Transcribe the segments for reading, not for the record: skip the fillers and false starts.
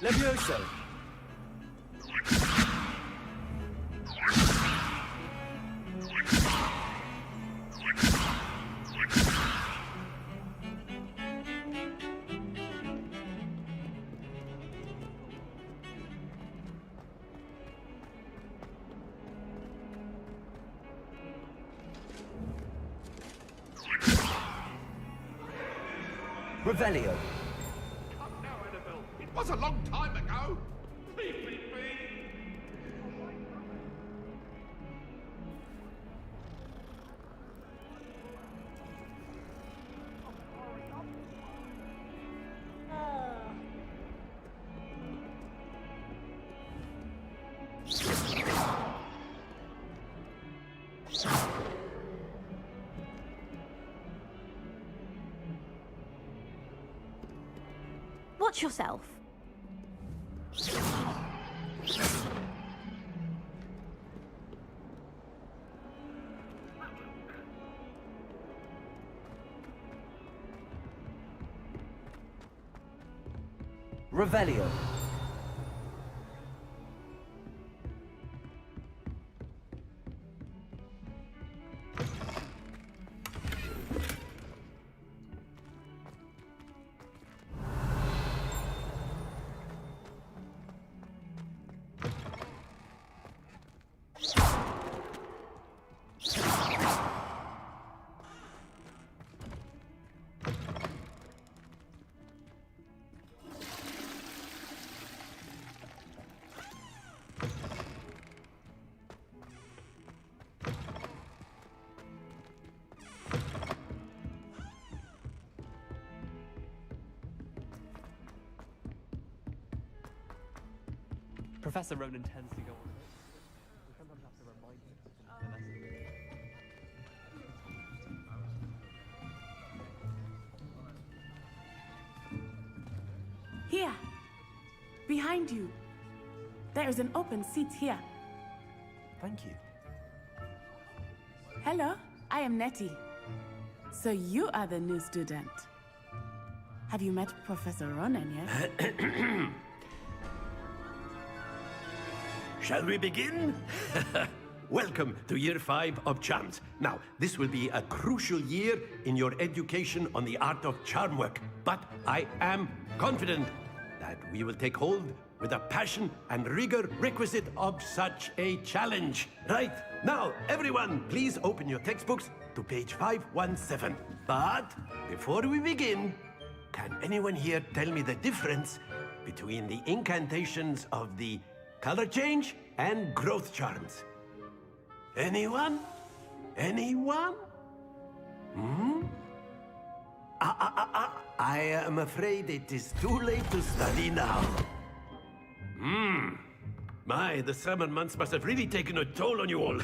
Levioso. Revelio. It was a long time ago. Beep, beep, beep. Watch yourself. Revelio. Professor Ronan tends to go on a bit. We sometimes have to remind him of the lesson. Here, behind you. There is an open seat here. Thank you. Hello, I am Nettie. So you are the new student. Have you met Professor Ronan yet? Shall we begin? Welcome to Year 5 of Charms. Now, this will be a crucial year in your education on the art of charm work. But I am confident that we will take hold with the passion and rigor requisite of such a challenge. Right, now, everyone, please open your textbooks to page 517. But before we begin, can anyone here tell me the difference between the incantations of the color change and growth charms? Anyone? Anyone? I am afraid it is too late to study now. My, the summer months must have really taken a toll on you all.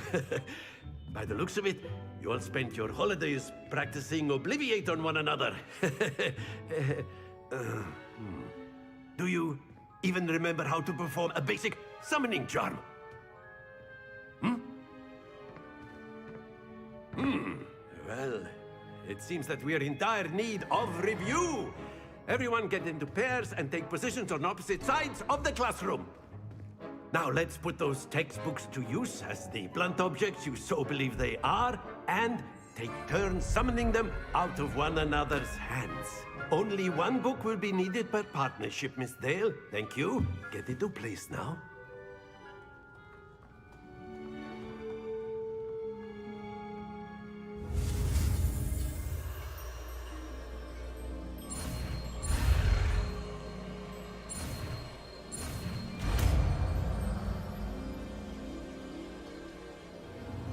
By the looks of it, you all spent your holidays practicing Obliviate on one another. Do you even remember how to perform a basic summoning charm? Well, it seems that we are in dire need of review. Everyone get into pairs and take positions on opposite sides of the classroom. Now let's put those textbooks to use as the blunt objects you so believe they are, and take turns summoning them out of one another's hands. Only one book will be needed per partnership, Miss Dale. Thank you. Get into place now.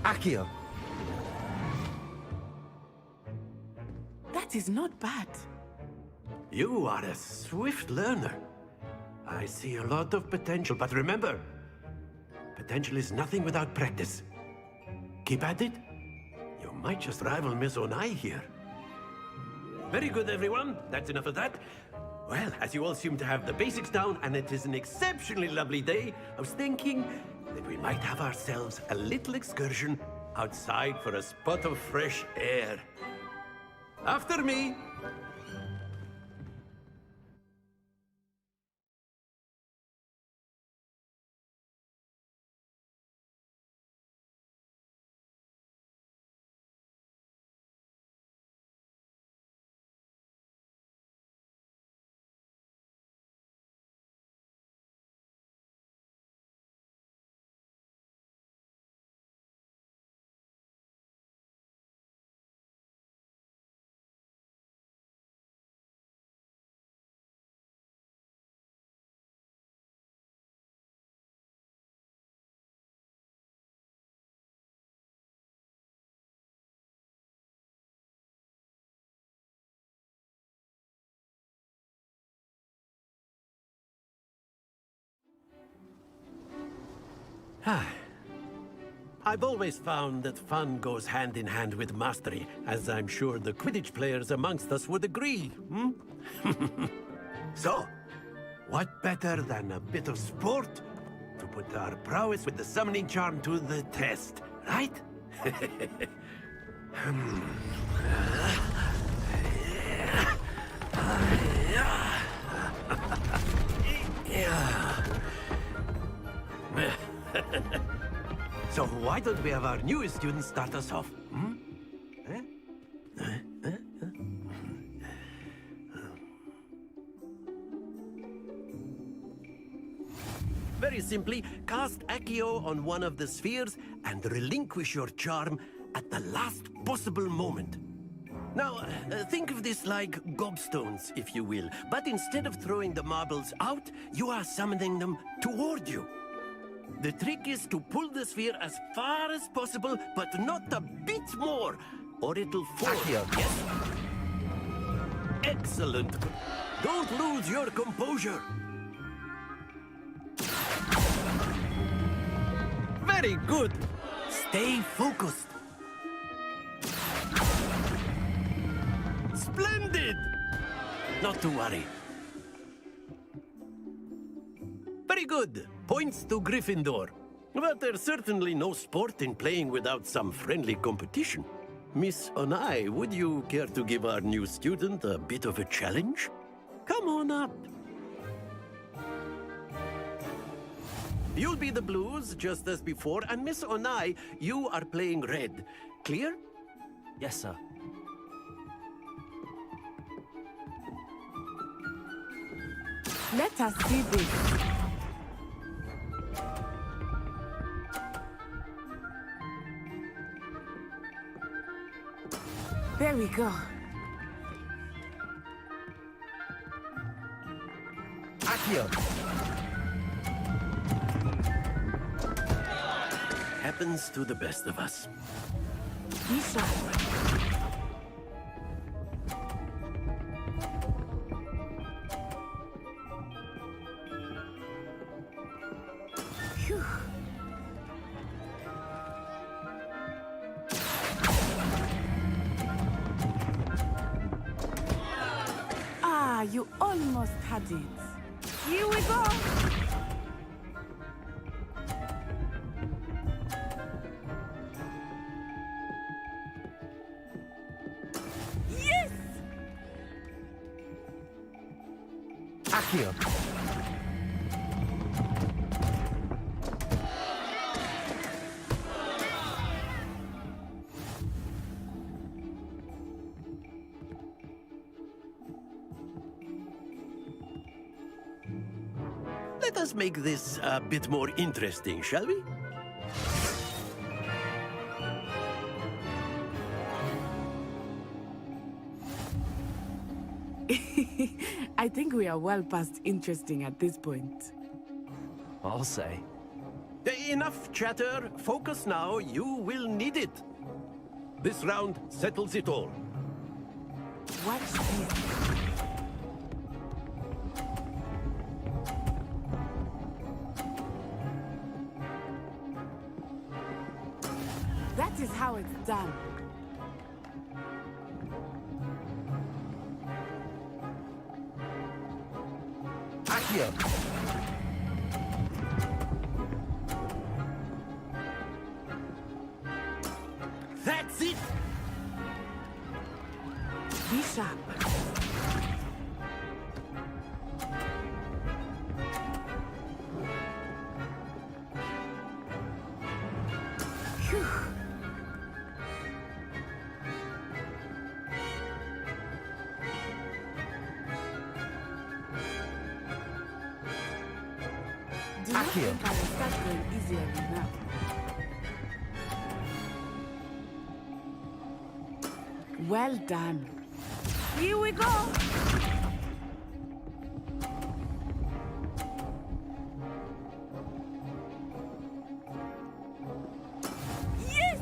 Accio. That is not bad. You are a swift learner. I see a lot of potential, but remember, potential is nothing without practice. Keep at it. You might just rival Miss Onai here. Very good, everyone. That's enough of that. Well, as you all seem to have the basics down, and it is an exceptionally lovely day, I was thinking that we might have ourselves a little excursion outside for a spot of fresh air. After me. I've always found that fun goes hand in hand with mastery, as I'm sure the Quidditch players amongst us would agree, hmm? So, what better than a bit of sport to put our prowess with the summoning charm to the test, right? So why don't we have our newest student start us off? Hmm? Very simply, cast Accio on one of the spheres and relinquish your charm at the last possible moment. Now, think of this like gobstones, if you will, but instead of throwing the marbles out, you are summoning them toward you. The trick is to pull the sphere as far as possible, but not a bit more, or it'll fall. Accio. Yes? Excellent. Don't lose your composure. Very good. Stay focused. Splendid! Not to worry. Very good. Points to Gryffindor. But there's certainly no sport in playing without some friendly competition. Miss Onai, would you care to give our new student a bit of a challenge? Come on up. You'll be the blues, just as before, and Miss Onai, you are playing red. Clear? Yes, sir. Let us see this. There we go. Accio. Happens to the best of us. Be sharp. Phew. Ah, you almost had it. Here we go. Yes! Accio. Let us make this a bit more interesting, shall we? I think we are well past interesting at this point. I'll say. Enough chatter. Focus now. You will need it. This round settles it all. Watch this. That is how it's done. Accio. That's it! Be sharp. Phew. Do not Accio. think I will start going easier than that. Well done. Here we go. Yes!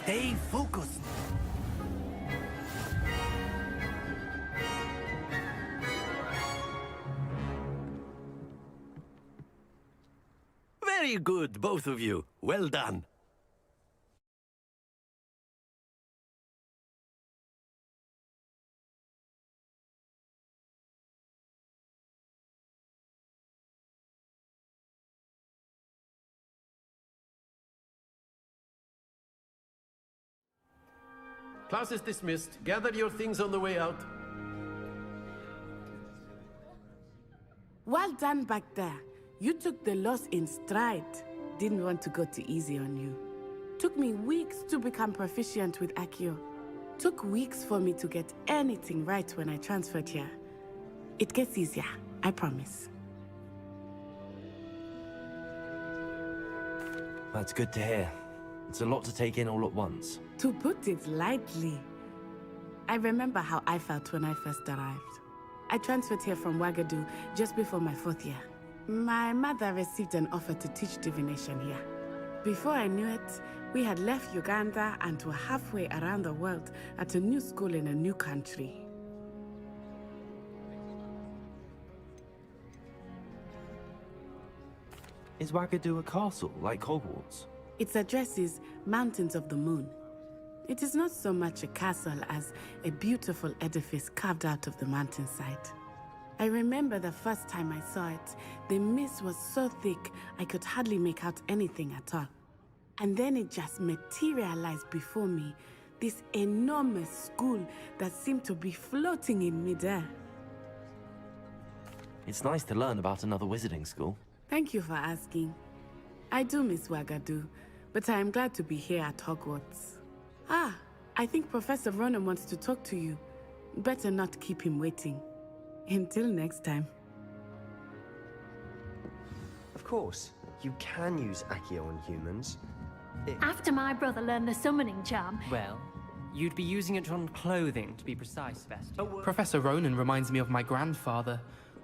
Stay focused. Very good, both of you. Well done. Class is dismissed. Gather your things on the way out. Well done back there. You took the loss in stride. Didn't want to go too easy on you. Took me weeks to become proficient with Accio. Took weeks for me to get anything right when I transferred here. It gets easier, I promise. That's good to hear. It's a lot to take in all at once. To put it lightly, I remember how I felt when I first arrived. I transferred here from Ouagadougou just before my 4th year. My mother received an offer to teach divination here. Before I knew it, we had left Uganda and were halfway around the world at a new school in a new country. Is Ouagadougou a castle, like Hogwarts? Its address is Mountains of the Moon. It is not so much a castle as a beautiful edifice carved out of the mountainside. I remember the first time I saw it, the mist was so thick I could hardly make out anything at all. And then it just materialized before me, this enormous school that seemed to be floating in midair. It's nice to learn about another wizarding school. Thank you for asking. I do miss Ouagadougou, but I am glad to be here at Hogwarts. Ah, I think Professor Ronan wants to talk to you. Better not keep him waiting. Until next time. Of course, you can use Accio on humans. After my brother learned the summoning charm, Well, you'd be using it on clothing, to be precise, Vest. Professor Ronan reminds me of my grandfather.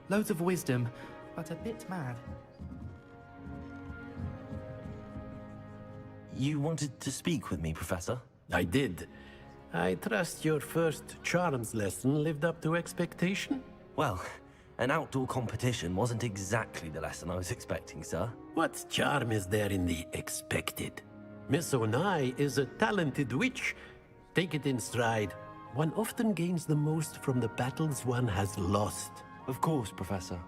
Loads of wisdom, but a bit mad. You wanted to speak with me, Professor? I did. I trust your first charms lesson lived up to expectation? Well, an outdoor competition wasn't exactly the lesson I was expecting, sir. What charm is there in the expected? Miss Onai is a talented witch. Take it in stride. One often gains the most from the battles one has lost. Of course, Professor.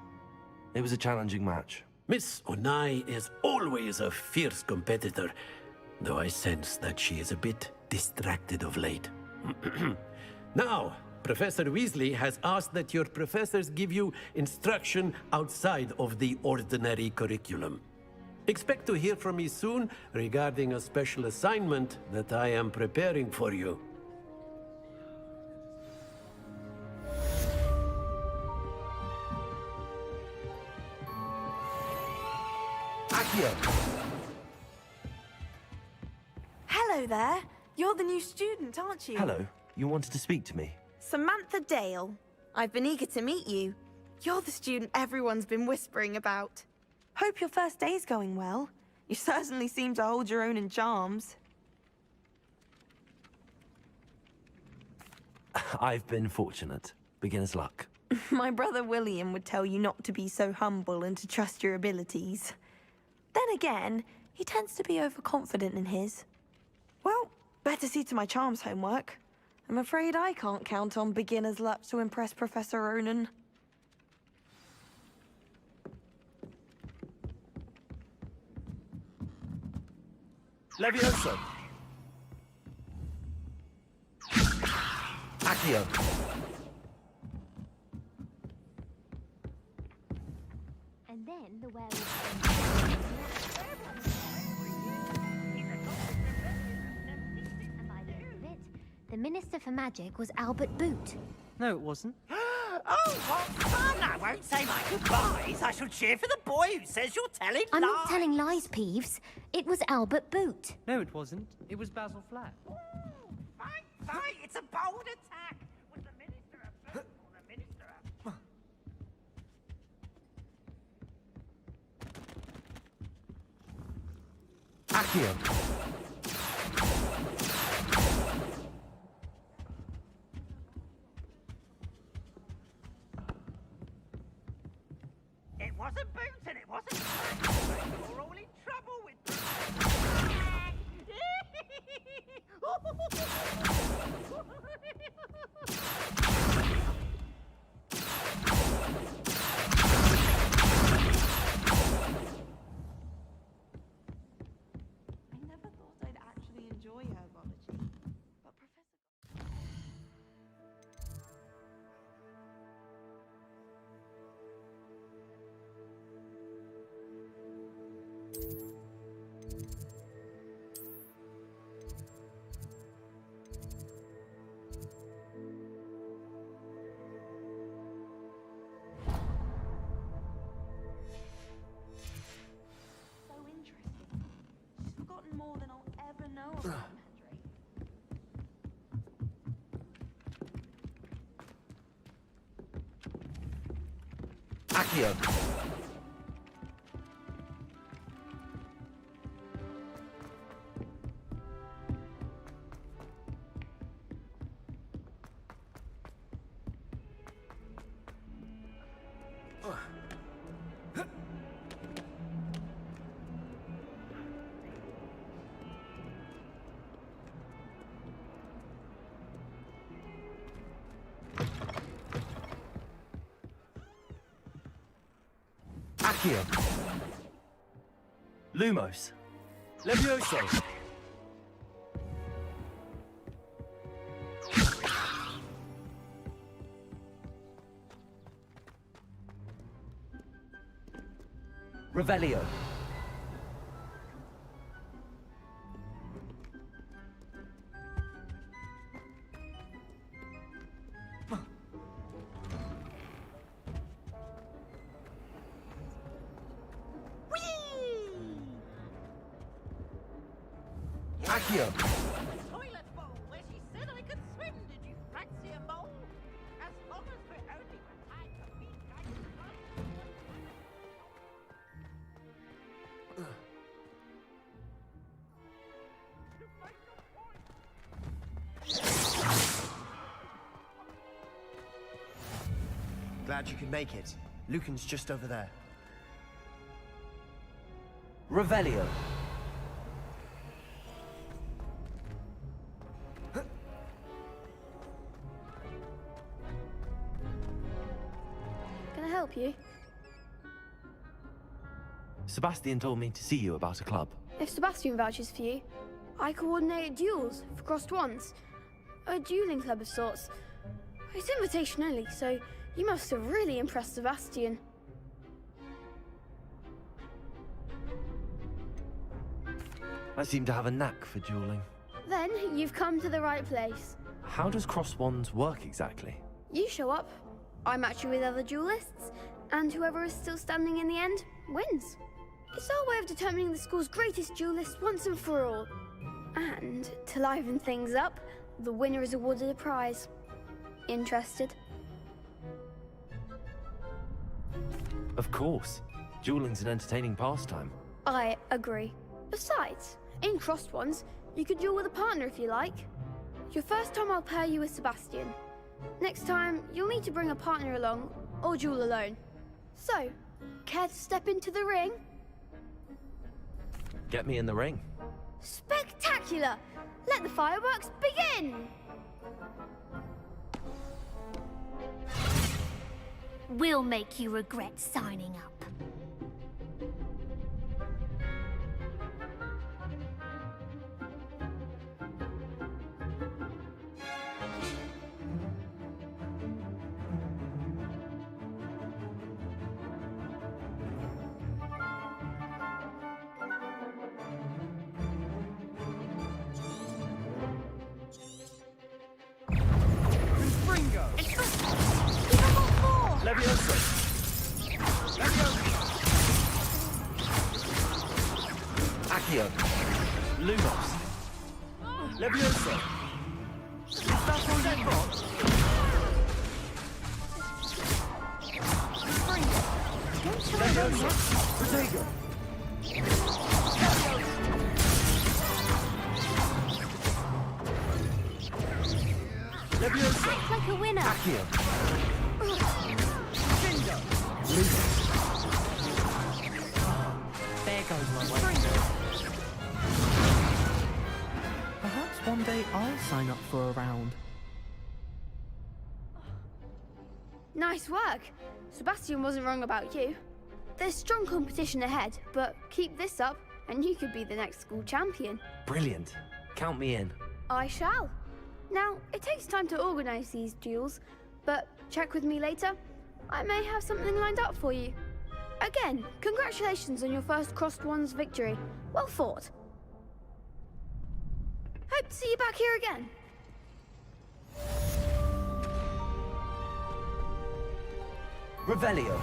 It was a challenging match. Miss Onai is always a fierce competitor, though I sense that she is a bit distracted of late. Now, Professor Weasley has asked that your professors give you instruction outside of the ordinary curriculum. Expect to hear from me soon regarding a special assignment that I am preparing for you. Accio! Hello there. You're the new student, aren't you? Hello. You wanted to speak to me? Samantha Dale. I've been eager to meet you. You're the student everyone's been whispering about. Hope your first day's going well. You certainly seem to hold your own in charms. I've been fortunate. Beginner's luck. My brother William would tell you not to be so humble and to trust your abilities. Then again, he tends to be overconfident in his. Well, better see to my charms homework. I'm afraid I can't count on beginner's luck to impress Professor Ronan. Levioso! Accio! and then the werewolf. And by the end of it, the Minister for Magic was Albert Boot. No, it wasn't. Oh, what fun! I won't say my goodbyes. I shall cheer for the boy who says you're telling I'm lies. not telling lies, Peeves. It was Albert Boot. No, it wasn't. It was Basil Flat. Fight, fight! It's a bold attack. Was the minister a boot or the minister a... Accio! It wasn't Boot and it wasn't Flat. You're all in trouble. more than I'll ever know about Accio. Accio. Lumos. Levioso. Revelio. Accio. Toilet bowl where she said I could swim. Did you fancy a bowl? As long as we're only tied to feet, I can Glad you could make it. Lucan's just over there. Revelio. Can I help you? Sebastian told me to see you about a club. If Sebastian vouches for you, I coordinate duels for crossed wands. A dueling club of sorts. It's invitation only, so you must have really impressed Sebastian. I seem to have a knack for dueling. Then you've come to the right place. How does cross wands work exactly? You show up, I match you with other duelists, and whoever is still standing in the end wins. It's our way of determining the school's greatest duelist once and for all. And to liven things up, the winner is awarded a prize. Interested? Of course. Dueling's an entertaining pastime. I agree. Besides, in crossed ones, you could duel with a partner if you like. Your first time I'll pair you with Sebastian. Next time, you'll need to bring a partner along, or duel alone. So, care to step into the ring? Get me in the ring. Spectacular! Let the fireworks begin! We'll make you regret signing up. Levioso. Accio. Lumos. Levioso. Is that all you've got? Levioso. Protego. Levioso. Act like a winner. Accio. There goes my way. Perhaps one day I'll sign up for a round. Nice work. Sebastian wasn't wrong about you. There's strong competition ahead, but keep this up and you could be the next school champion. Brilliant. Count me in. I shall. Now, it takes time to organise these duels, but check with me later. I may have something lined up for you. Again, congratulations on your first crossed wands victory. Well fought. Hope to see you back here again. Revelio.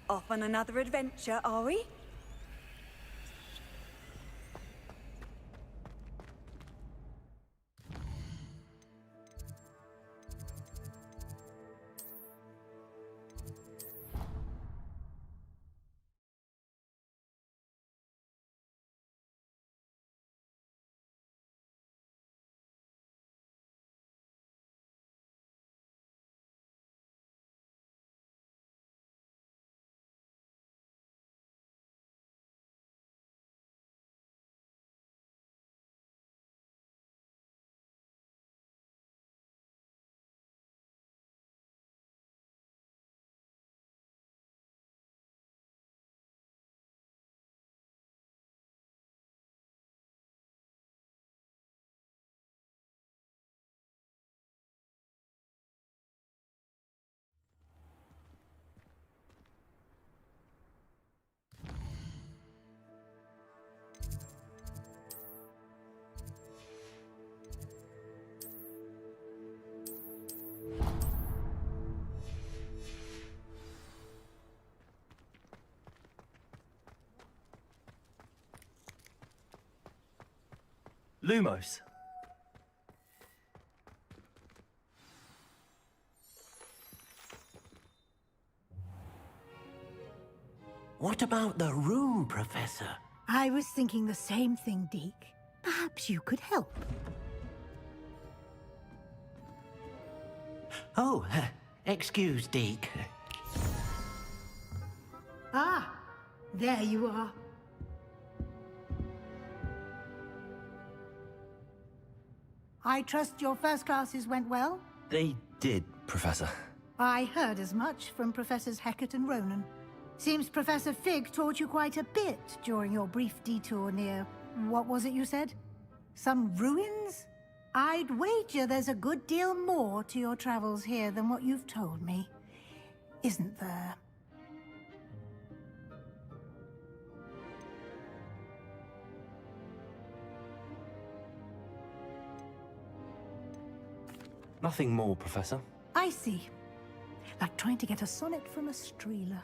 Off on another adventure, are we? Lumos. What about the room, Professor? I was thinking the same thing, Deke. Perhaps you could help. Oh, excuse, Deke. Ah, there you are. I trust your first classes went well? They did, Professor. I heard as much from Professors Hecat and Ronan. Seems Professor Fig taught you quite a bit during your brief detour near... what was it you said? Some ruins? I'd wager there's a good deal more to your travels here than what you've told me. Isn't there? Nothing more, Professor. I see. Like trying to get a sonnet from a streeler.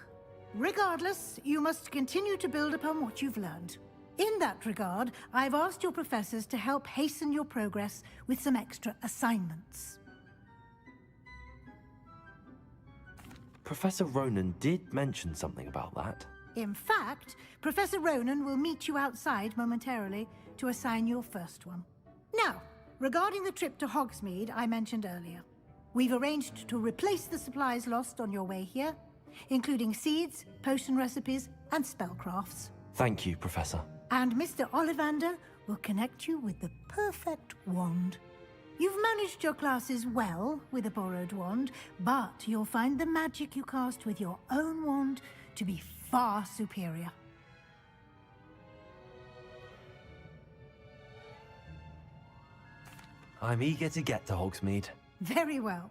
Regardless, you must continue to build upon what you've learned. In that regard, I've asked your professors to help hasten your progress with some extra assignments. Professor Ronan did mention something about that. In fact, Professor Ronan will meet you outside momentarily to assign your first one. Now, regarding the trip to Hogsmeade I mentioned earlier, we've arranged to replace the supplies lost on your way here, including seeds, potion recipes, and spellcrafts. Thank you, Professor. And Mr. Ollivander will connect you with the perfect wand. You've managed your classes well with a borrowed wand, but you'll find the magic you cast with your own wand to be far superior. I'm eager to get to Hogsmeade. Very well.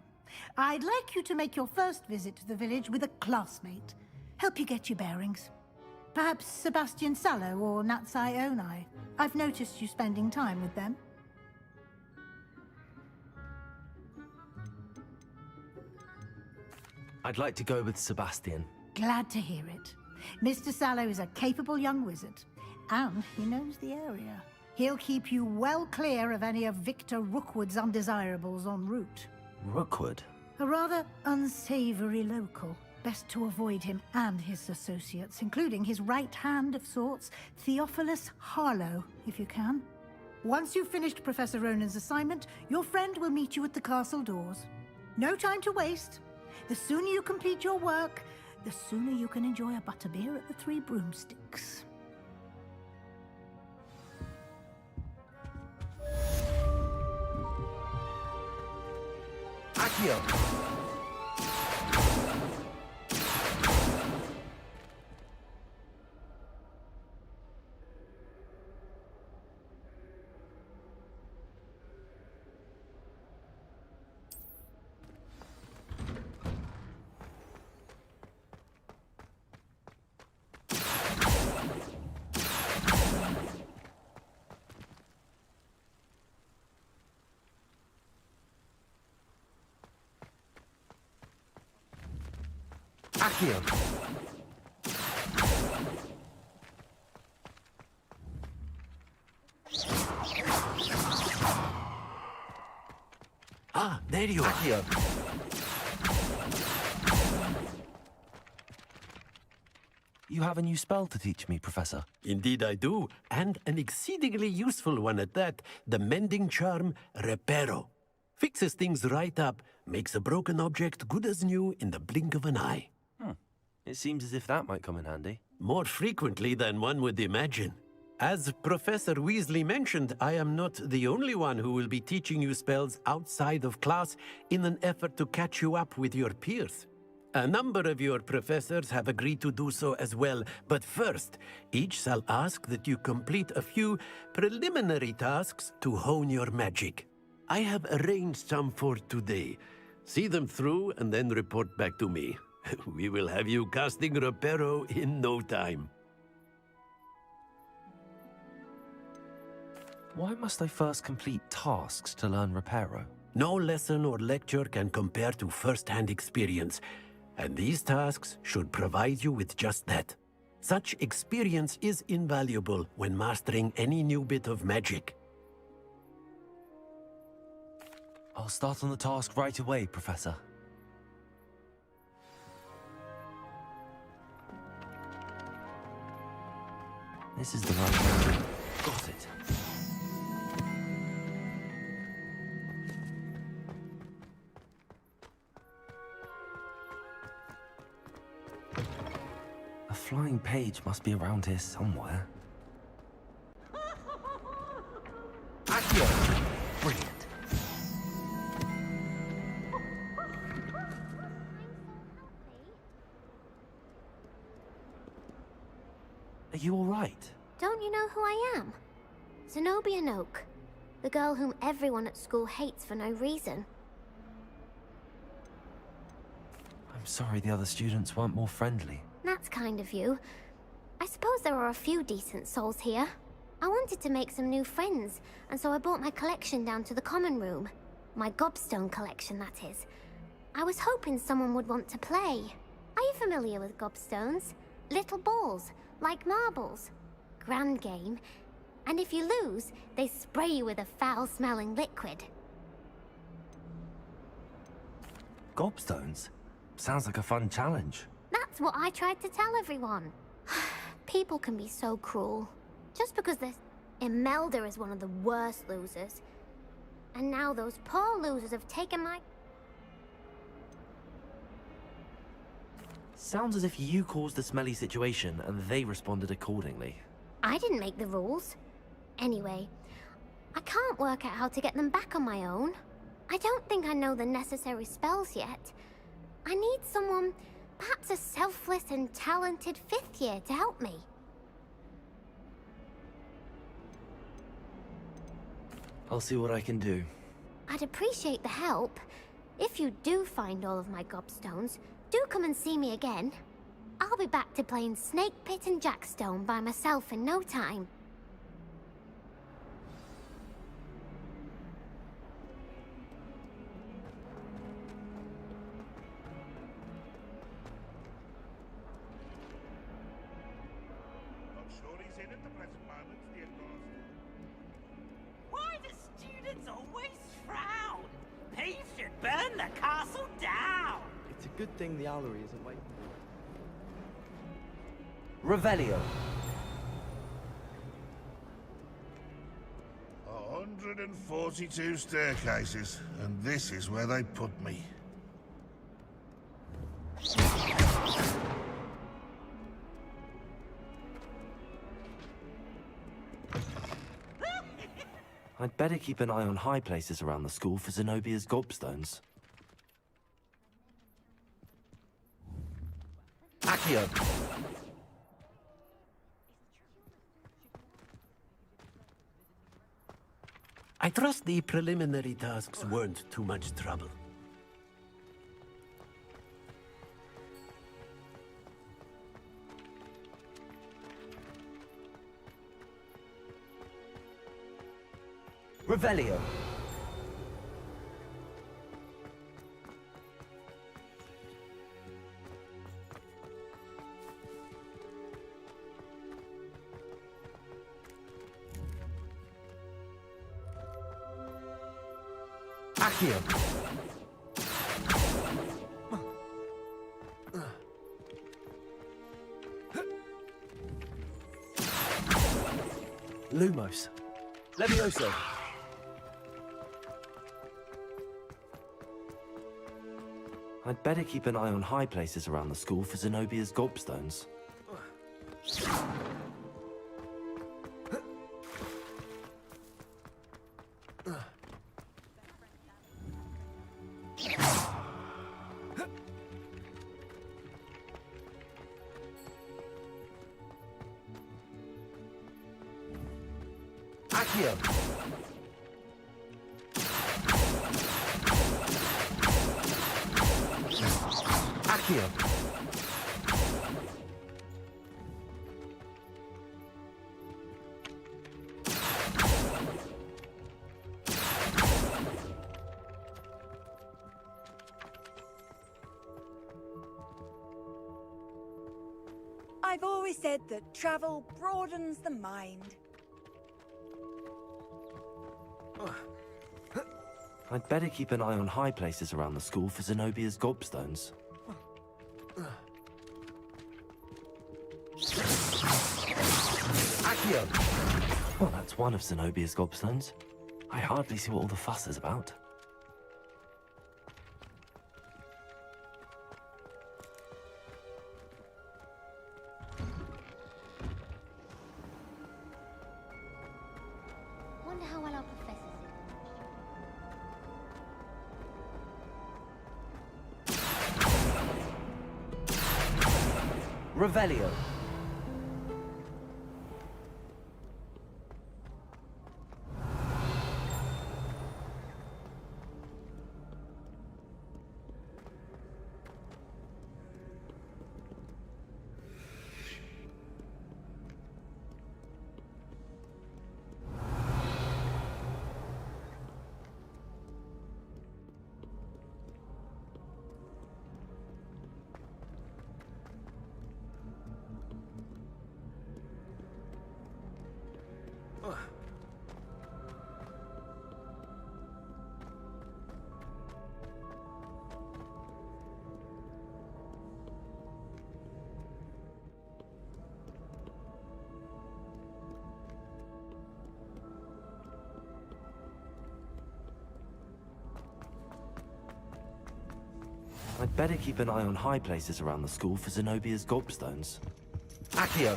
I'd like you to make your first visit to the village with a classmate. Help you get your bearings. Perhaps Sebastian Sallow or Natsai Onai. I've noticed you spending time with them. I'd like to go with Sebastian. Glad to hear it. Mr. Sallow is a capable young wizard, and he knows the area. He'll keep you well clear of any of Victor Rookwood's undesirables en route. Rookwood? A rather unsavory local. Best to avoid him and his associates, including his right hand of sorts, Theophilus Harlow, if you can. Once you've finished Professor Ronan's assignment, your friend will meet you at the castle doors. No time to waste. The sooner you complete your work, the sooner you can enjoy a butterbeer at the Three Broomsticks. Accio! Accio! Ah, there you are. Accio! You have a new spell to teach me, Professor. Indeed I do, and an exceedingly useful one at that. The mending charm, Reparo. Fixes things right up, makes a broken object good as new in the blink of an eye. It seems as if that might come in handy. More frequently than one would imagine. As Professor Weasley mentioned, I am not the only one who will be teaching you spells outside of class in an effort to catch you up with your peers. A number of your professors have agreed to do so as well, but first, each shall ask that you complete a few preliminary tasks to hone your magic. I have arranged some for today. See them through and then report back to me. We will have you casting Reparo in no time. Why must I first complete tasks to learn Reparo? No lesson or lecture can compare to first-hand experience, and these tasks should provide you with just that. Such experience is invaluable when mastering any new bit of magic. I'll start on the task right away, Professor. This is the right one. Got it. A flying page must be around here somewhere. Accio! Brilliant. Are you all right? Don't you know who I am? Zenobia Noak, the girl whom everyone at school hates for no reason. I'm sorry the other students weren't more friendly. That's kind of you. I suppose there are a few decent souls here. I wanted to make some new friends, and so I brought my collection down to the common room. My gobstone collection, that is. I was hoping someone would want to play. Are you familiar with gobstones? Little balls, like marbles. Grand game. And if you lose, they spray you with a foul-smelling liquid. Gobstones? Sounds like a fun challenge. That's what I tried to tell everyone. People can be so cruel. Just because this Imelda is one of the worst losers. And now those poor losers have taken my... Sounds as if you caused the smelly situation and they responded accordingly. I didn't make the rules. Anyway, I can't work out how to get them back on my own. I don't think I know the necessary spells yet. I need someone, perhaps a selfless and talented 5th year to help me. I'll see what I can do. I'd appreciate the help. If you do find all of my gobstones, do come and see me again. I'll be back to playing Snake Pit and Jackstone by myself in no time. I'm sure he's in at the present moment, the advanced. Why do students always frown? Peeves should burn the castle down! It's a good thing the owlery isn't waiting. Revelio. 142 staircases, and this is where they put me. I'd better keep an eye on high places around the school for Zenobia's gobstones. Accio! I trust the preliminary tasks weren't too much trouble. Revelio. Accio. Lumos. Levioso. I'd better keep an eye on high places around the school for Zenobia's gobstones. Accio. Accio. I've always said that travel broadens the mind. I'd better keep an eye on high places around the school for Zenobia's gobstones. Accio! Well, that's one of Zenobia's gobstones. I hardly see what all the fuss is about. Wonder how well our professors did. Revelio. I'd better keep an eye on high places around the school for Zenobia's gobstones. Accio!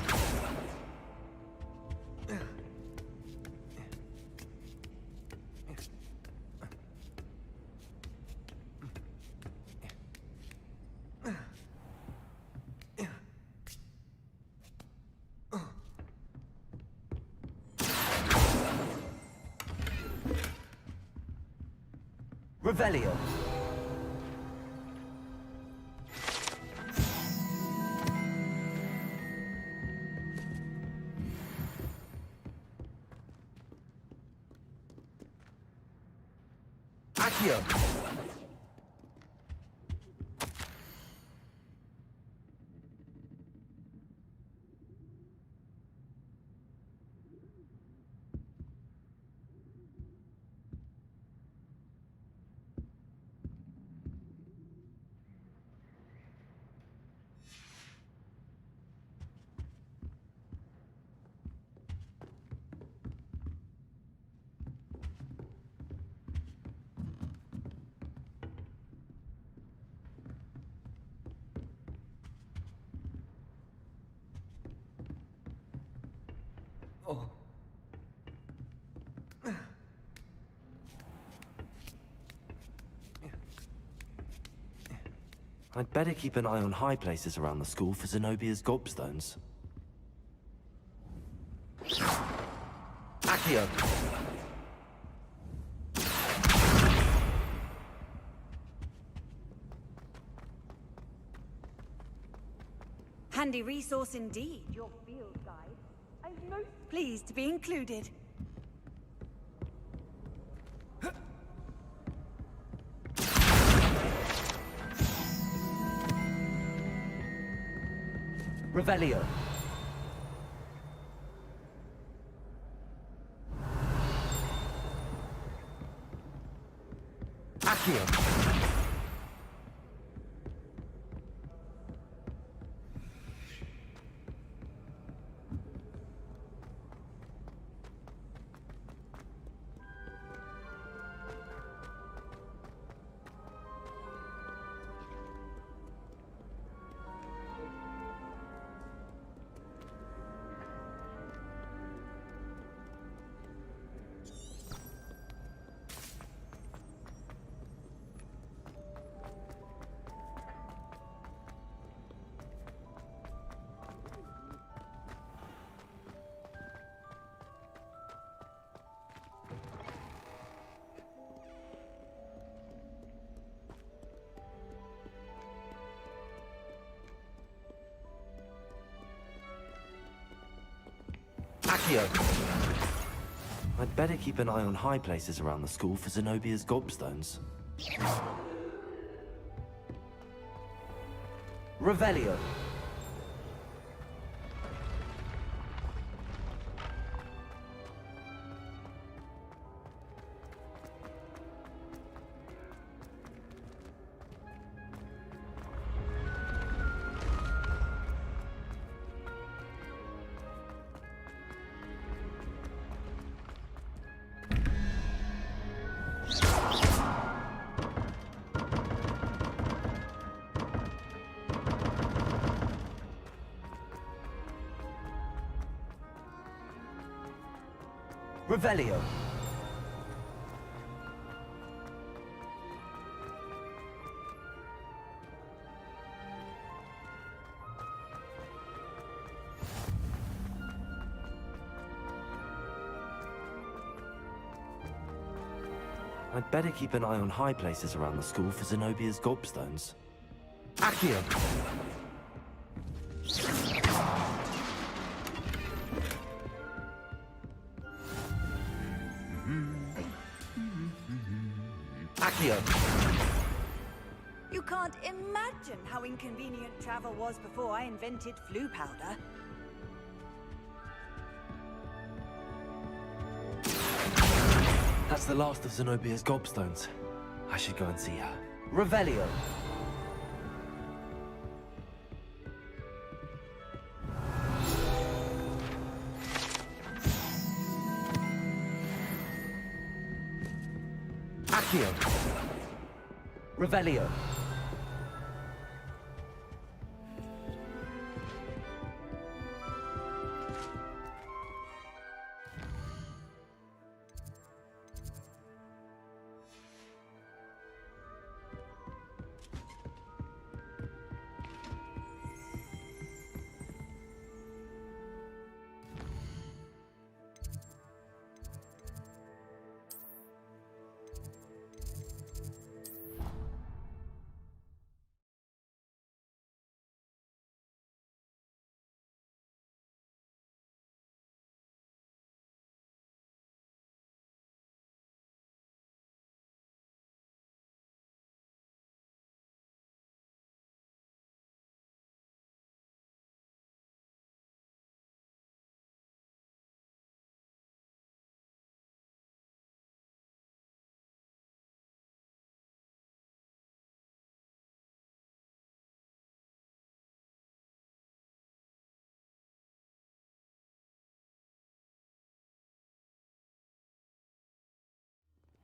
Revelio. Accio. Oh. I'd better keep an eye on high places around the school for Zenobia's gobstones. Accio! Handy resource indeed, your field guide. I'm most pleased to be included. Revelio. Accio. I'd better keep an eye on high places around the school for Zenobia's gobstones. Revelio. Revelio. I'd better keep an eye on high places around the school for Zenobia's gobstones. Accio. Accio. You can't imagine how inconvenient travel was before I invented flu powder. That's the last of Zenobia's gobstones. I should go and see her. Revelio. Accio. Revelio.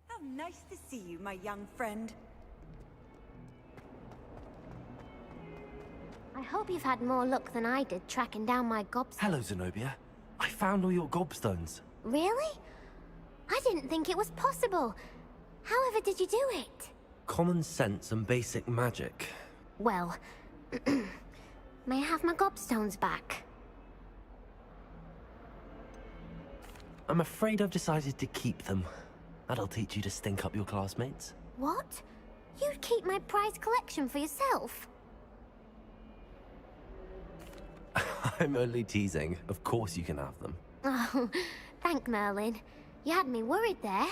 How nice to see you, my young friend. I hope you've had more luck than I did tracking down my gobstones. Hello, Zenobia. I found all your gobstones. Really? I didn't think it was possible. However did you do it? Common sense and basic magic. Well, may I have my gobstones back? I'm afraid I've decided to keep them. That'll teach you to stink up your classmates. What? You'd keep my prized collection for yourself? I'm only teasing. Of course you can have them. Oh, thank Merlin. You had me worried there.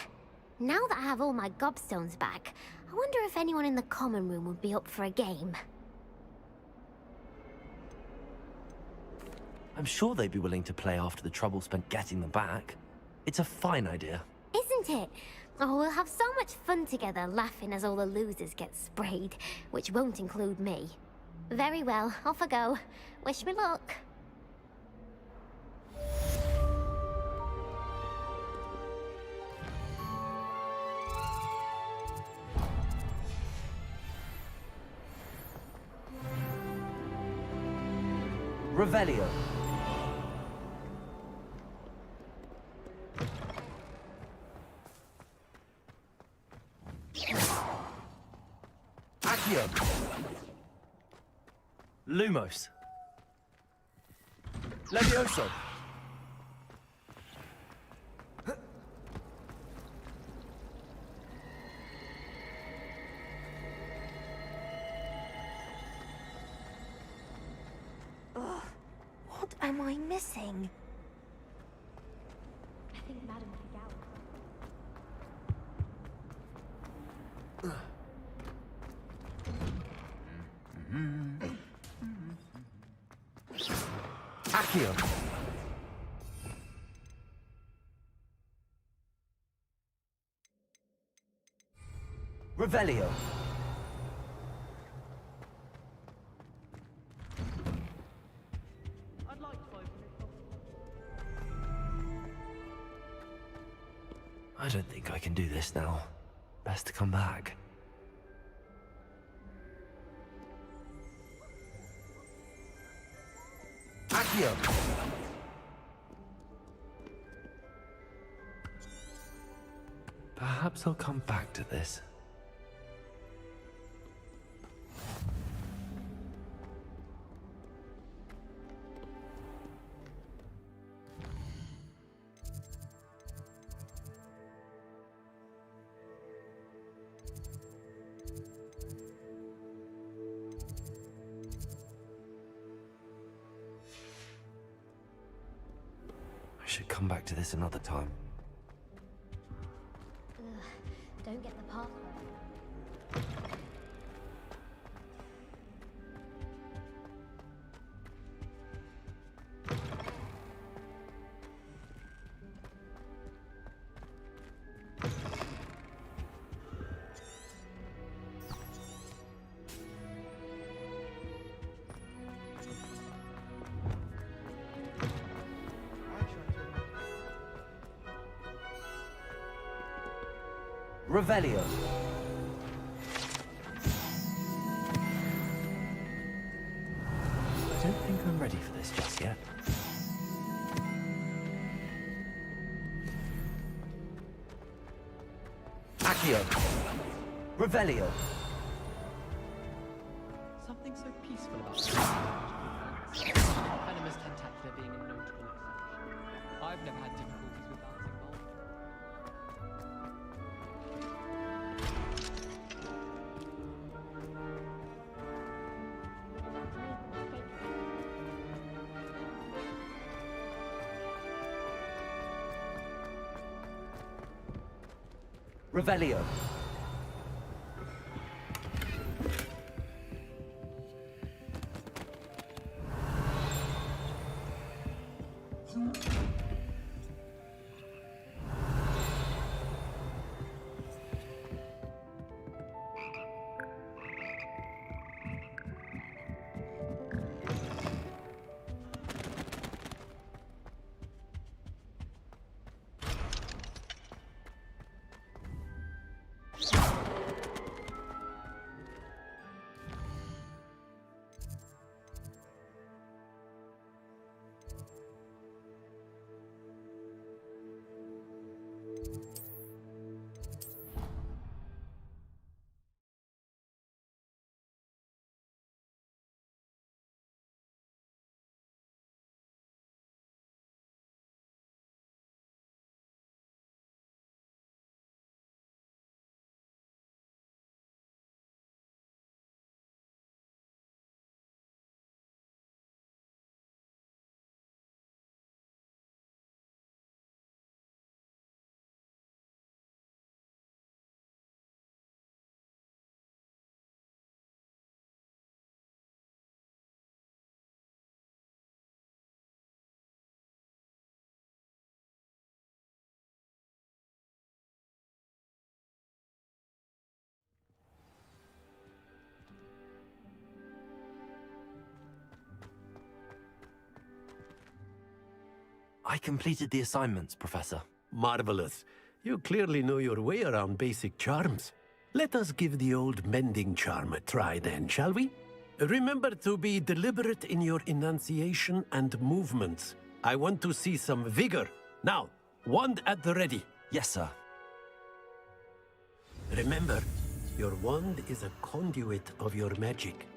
Now that I have all my gobstones back, I wonder if anyone in the common room would be up for a game. I'm sure they'd be willing to play after the trouble spent getting them back. It's a fine idea. Isn't it? Oh, we'll have so much fun together, laughing as all the losers get sprayed, which won't include me. Very well, off I go. Wish me luck. Revelio. Accio. Lumos. Levioso. Ugh, what am I missing? Accio. Revelio. I'd like 5 minutes. I don't think I can do this now. Best to come back. Accio. Perhaps I'll come back to this. I should come back to this another time. Ugh, don't get the password. Revelio. I don't think I'm ready for this just yet. Accio. Revelio. Something so peaceful about venomous tentacular being a notable exception. I've never had difficulties with bouncing balls. Revelio. I completed the assignments, Professor. Marvelous. You clearly know your way around basic charms. Let us give the old mending charm a try then, shall we? Remember to be deliberate in your enunciation and movements. I want to see some vigor. Now, wand at the ready. Yes, sir. Remember, your wand is a conduit of your magic.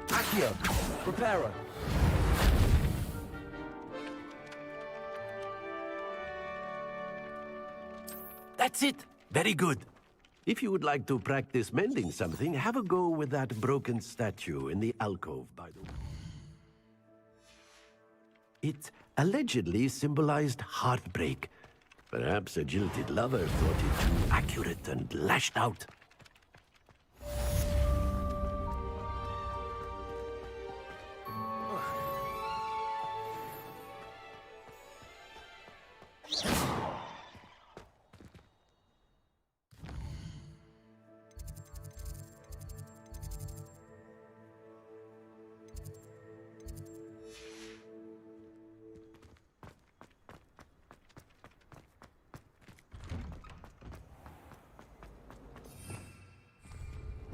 Accio. Preparo. That's it. Very good. If you would like to practice mending something, have a go with that broken statue in the alcove, by the way. It allegedly symbolized heartbreak. Perhaps a jilted lover thought it too accurate and lashed out.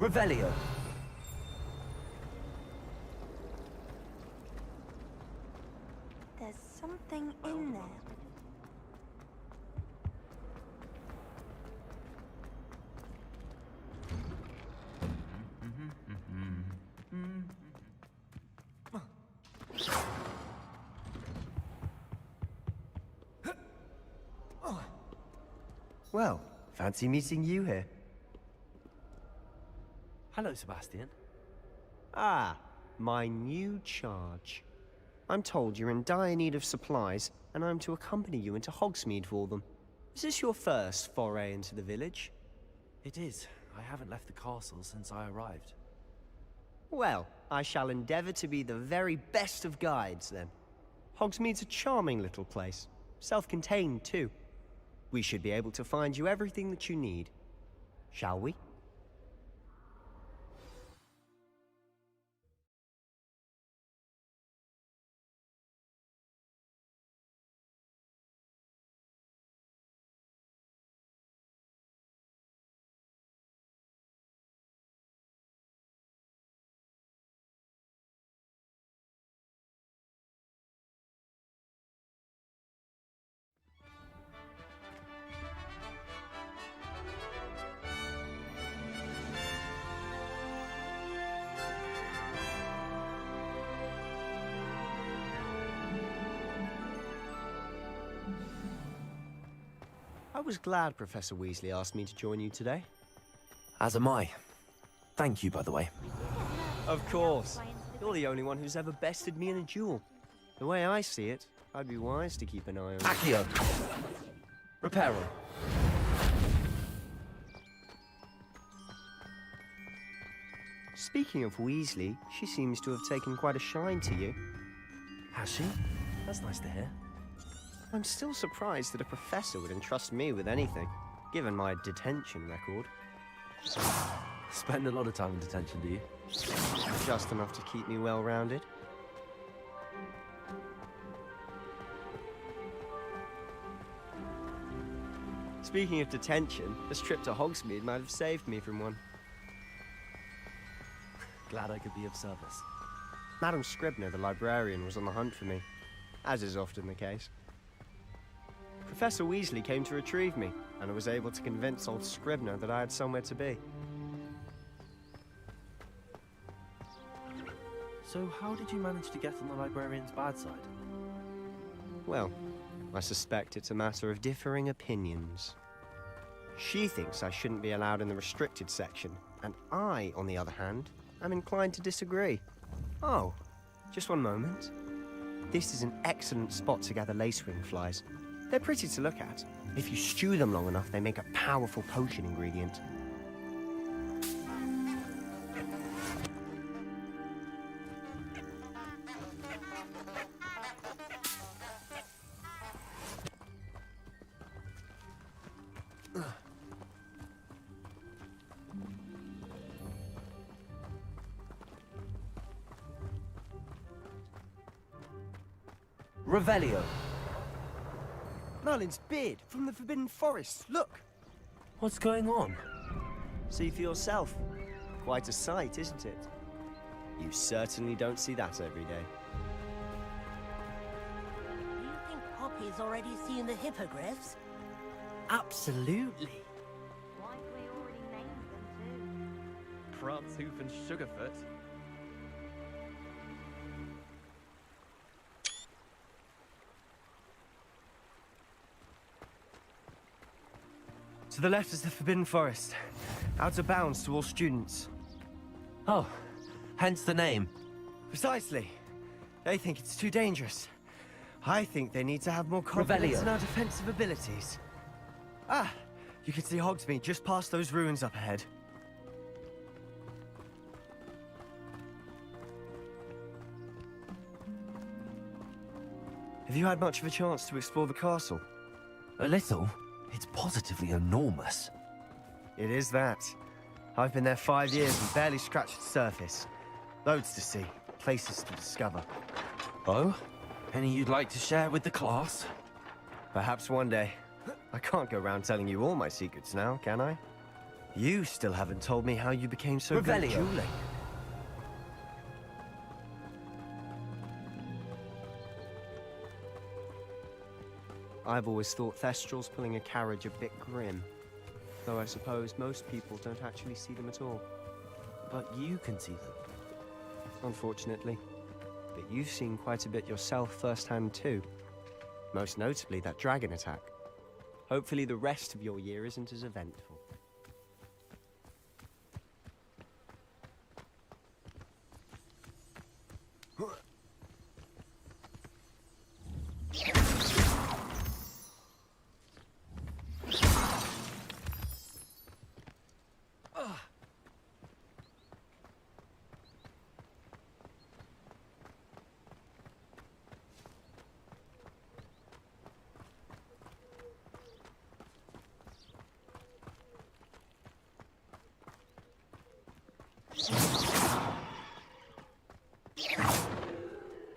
Revelio. There's something in there. Well, fancy meeting you here. Hello, Sebastian. Ah, my new charge. I'm told you're in dire need of supplies, and I'm to accompany you into Hogsmeade for them. Is this your first foray into the village? It is. I haven't left the castle since I arrived. Well, I shall endeavor to be the very best of guides, then. Hogsmeade's a charming little place. Self-contained, too. We should be able to find you everything that you need. Shall we? I was glad Professor Weasley asked me to join you today. As am I. Thank you, by the way. Of course. You're the only one who's ever bested me in a duel. The way I see it, I'd be wise to keep an eye on you. Accio! Reparo. Speaking of Weasley, she seems to have taken quite a shine to you. Has she? That's nice to hear. I'm still surprised that a professor would entrust me with anything, given my detention record. Spend a lot of time in detention, do you? Just enough to keep me well-rounded. Speaking of detention, this trip to Hogsmeade might have saved me from one. Glad I could be of service. Madam Scribner, the librarian, was on the hunt for me, as is often the case. Professor Weasley came to retrieve me, and I was able to convince old Scribner that I had somewhere to be. So how did you manage to get on the librarian's bad side? Well, I suspect it's a matter of differing opinions. She thinks I shouldn't be allowed in the restricted section, and I, on the other hand, am inclined to disagree. Oh, just one moment. This is an excellent spot to gather lacewing flies. They're pretty to look at. If you stew them long enough, they make a powerful potion ingredient. Revelio. Merlin's beard from the Forbidden Forest. Look! What's going on? See for yourself. Quite a sight, isn't it? You certainly don't see that every day. Do you think Poppy's already seen the hippogriffs? Absolutely. Likely already named them too. Prance, Hoof, and Sugarfoot. To the left is the Forbidden Forest. Out of bounds to all students. Oh, hence the name. Precisely. They think it's too dangerous. I think they need to have more confidence Revelio. in our defensive abilities. Ah, you can see Hogsmeade just past those ruins up ahead. Have you had much of a chance to explore the castle? A little. It's positively enormous. It is that. I've been there 5 years and barely scratched the surface. Loads to see, places to discover. Oh? Any you'd like to share with the class? Perhaps one day. I can't go around telling you all my secrets now, can I? You still haven't told me how you became so good at Revelio. dueling. I've always thought Thestrals pulling a carriage a bit grim. Though I suppose most people don't actually see them at all. But you can see them. Unfortunately. But you've seen quite a bit yourself firsthand too. Most notably that dragon attack. Hopefully the rest of your year isn't as eventful.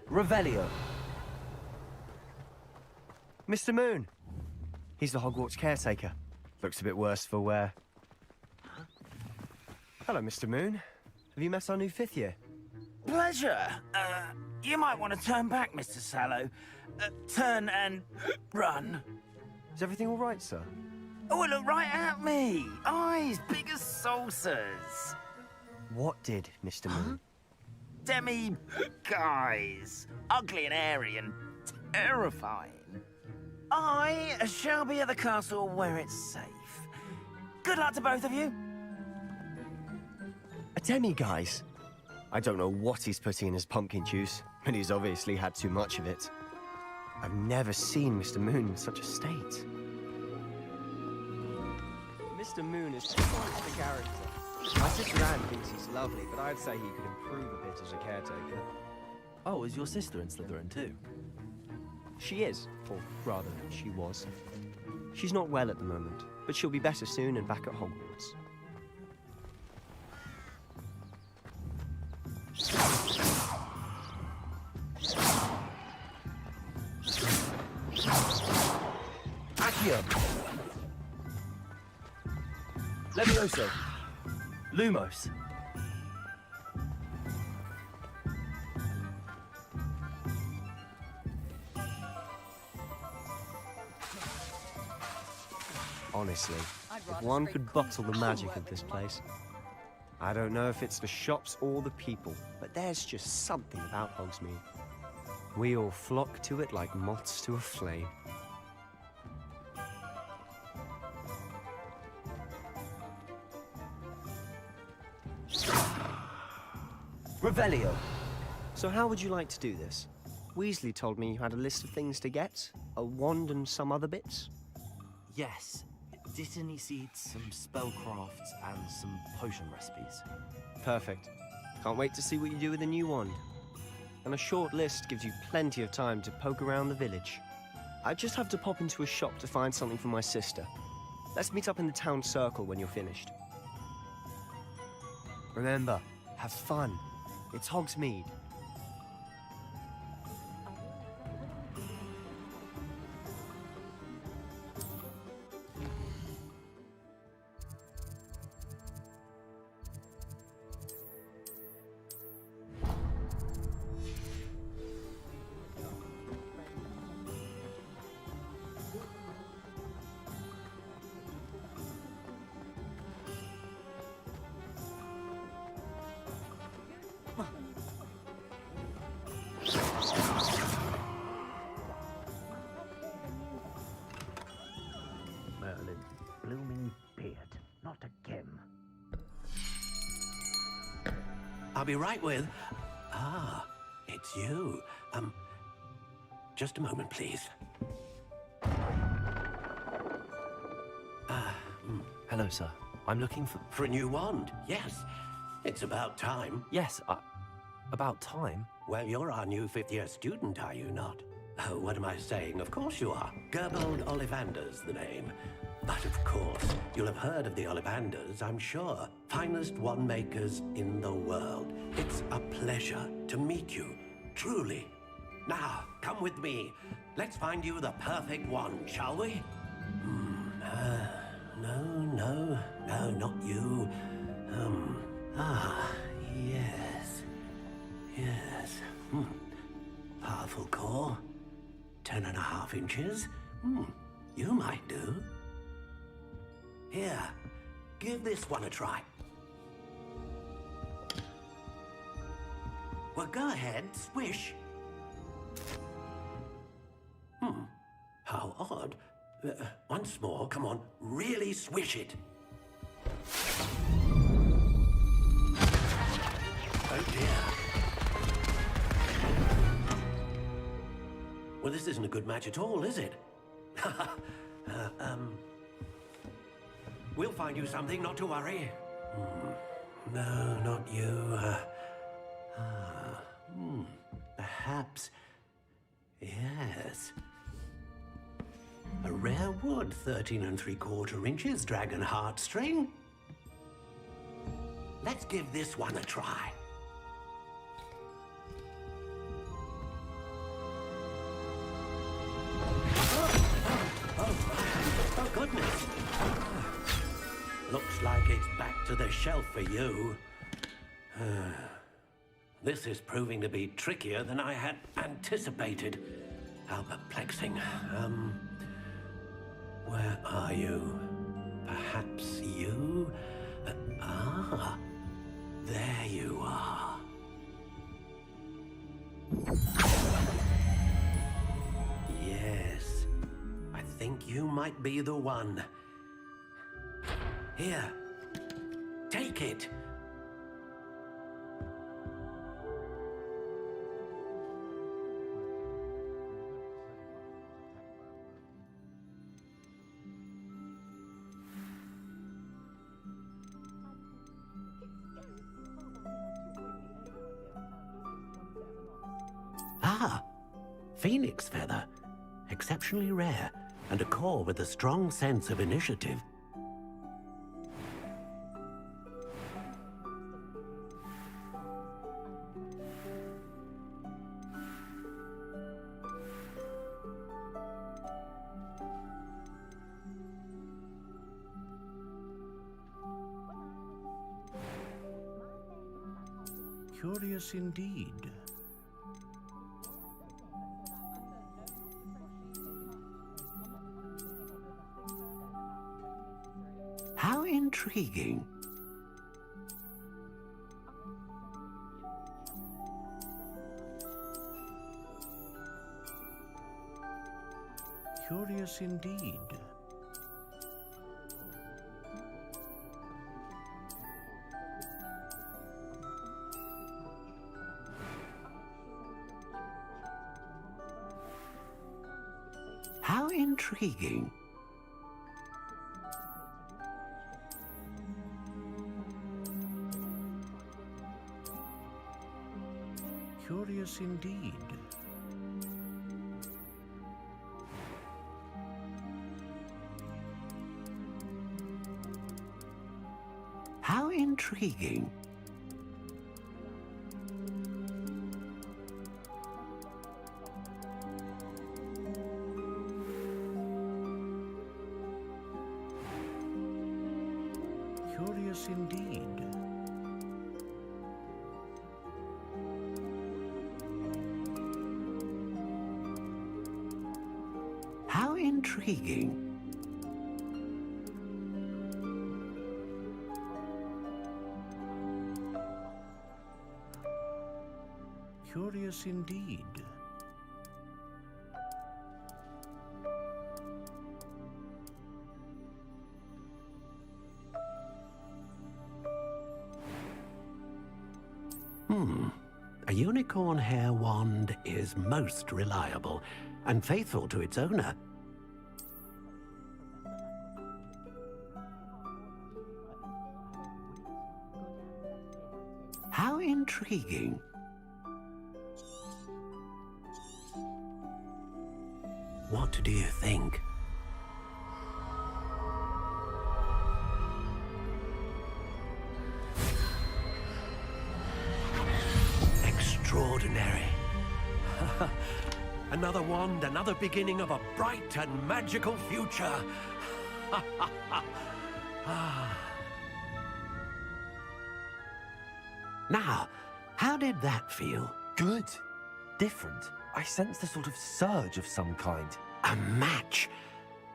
Revelio. Mr. Moon. He's the Hogwarts caretaker. Looks a bit worse for wear. Hello, Mr. Moon. Have you met our new 5th year? Pleasure. You might want to turn back, Mr. Sallow. Turn and run. Is everything all right, sir? Oh, look right at me. Eyes big as saucers. What did, Mr. Moon? Demi guys. Ugly and airy and terrifying. I shall be at the castle where it's safe. Good luck to both of you. A demi-guise? I don't know what he's putting in his pumpkin juice, but he's obviously had too much of it. I've never seen Mr. Moon in such a state. Mr. Moon is quite the character. My sister Anne thinks he's lovely, but I'd say he could improve a bit as a caretaker. Oh, is your sister in Slytherin too? She is, or rather, she was. She's not well at the moment, but she'll be better soon and back at Hogwarts. Accio. Levioso. Lumos. Honestly, if one could bottle the magic of this place. I don't know if it's the shops or the people, but there's just something about Hogsmeade. We all flock to it like moths to a flame. Revelio. So how would you like to do this? Weasley told me you had a list of things to get, a wand and some other bits. Yes. Dittany seeds, some spellcrafts, and some potion recipes. Perfect. Can't wait to see what you do with the new wand. And a short list gives you plenty of time to poke around the village. I just have to pop into a shop to find something for my sister. Let's meet up in the town circle when you're finished. Remember, have fun. It's Hogsmeade. I'll be right with... Ah, it's you. Just a moment, please. Hello, sir. I'm looking for... For a new wand, yes. It's about time. Yes, about time? Well, you're our new fifth-year student, are you not? Oh, what am I saying? Of course you are. Gerbold Ollivander's the name. But of course, you'll have heard of the Ollivanders, I'm sure. Finest wand makers in the world. It's a pleasure to meet you, truly. Now, come with me. Let's find you the perfect wand, shall we? No, not you. Yes. Powerful core. 10.5 inches. You might do. Here, give this one a try. Well, go ahead, swish. How odd. Once more, come on, really swish it. Oh dear. Well, this isn't a good match at all, is it? We'll find you something, not to worry. No, not you. Perhaps... Yes. A rare wood, 13 3/4 inches, dragon heartstring. Let's give this one a try. Oh, goodness. Looks like it's back to the shelf for you. This is proving to be trickier than I had anticipated. How perplexing. Where are you? Perhaps you? There you are. Yes, I think you might be the one. Here, take it. Phoenix feather. Exceptionally rare, and a core with a strong sense of initiative. Curious indeed. How intriguing. Curious indeed. How intriguing. Curious indeed. How intriguing. Curious indeed. How intriguing. Curious indeed. unicorn hair wand is most reliable and faithful to its owner. How intriguing. What do you think? Extraordinary. Another wand, another beginning of a bright and magical future. Now, how did that feel? Good. Different. I sensed a sort of surge of some kind. A match.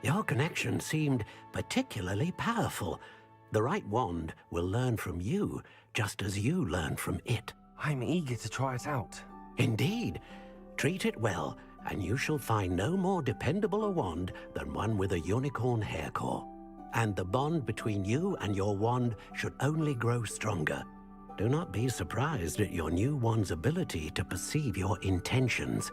Your connection seemed particularly powerful. The right wand will learn from you, just as you learn from it. I'm eager to try it out. Indeed. Treat it well, and you shall find no more dependable a wand than one with a unicorn hair core. And the bond between you and your wand should only grow stronger. Do not be surprised at your new wand's ability to perceive your intentions,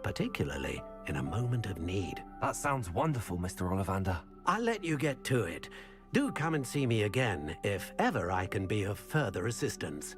particularly in a moment of need. That sounds wonderful, Mr. Ollivander. I'll let you get to it. Do come and see me again if ever I can be of further assistance.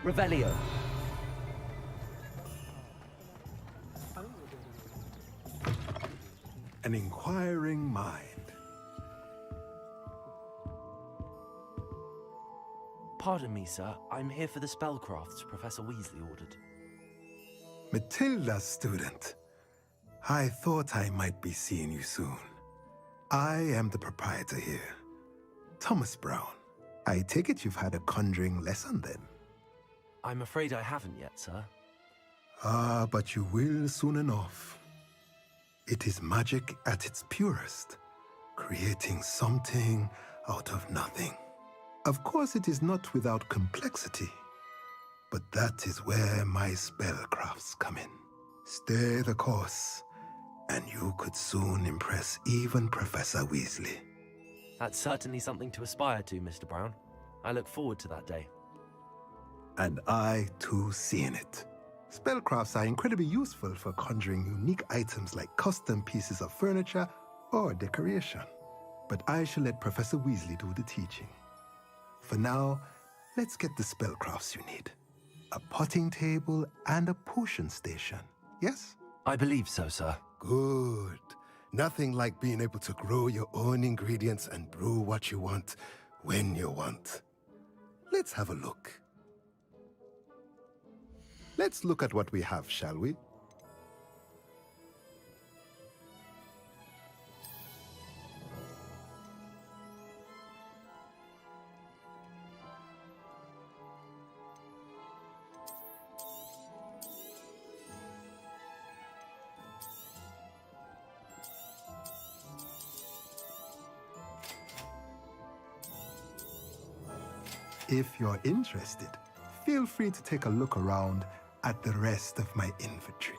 Revelio. An inquiring mind. Pardon me, sir. I'm here for the spellcrafts Professor Weasley ordered. Matilda's student. I thought I might be seeing you soon. I am the proprietor here, Thomas Brown. I take it you've had a conjuring lesson then? I'm afraid I haven't yet, sir. Ah, but you will soon enough. It is magic at its purest, creating something out of nothing. Of course, it is not without complexity, but that is where my spellcrafts come in. Stay the course, and you could soon impress even Professor Weasley. That's certainly something to aspire to, Mr. Brown. I look forward to that day. And I, too, see in it. Spellcrafts are incredibly useful for conjuring unique items like custom pieces of furniture or decoration. But I shall let Professor Weasley do the teaching. For now, let's get the spellcrafts you need. A potting table and a potion station, yes? I believe so, sir. Good. Nothing like being able to grow your own ingredients and brew what you want when you want. Let's have a look. Let's look at what we have, shall we? If you're interested, feel free to take a look around at the rest of my inventory.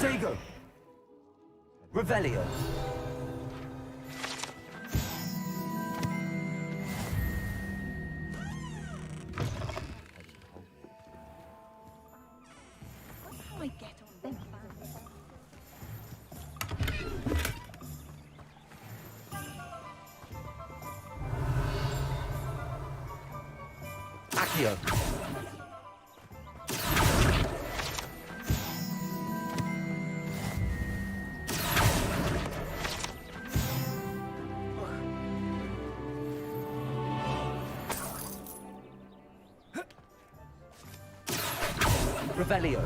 Protego! Revelio! How I get on them Accio! Revelio!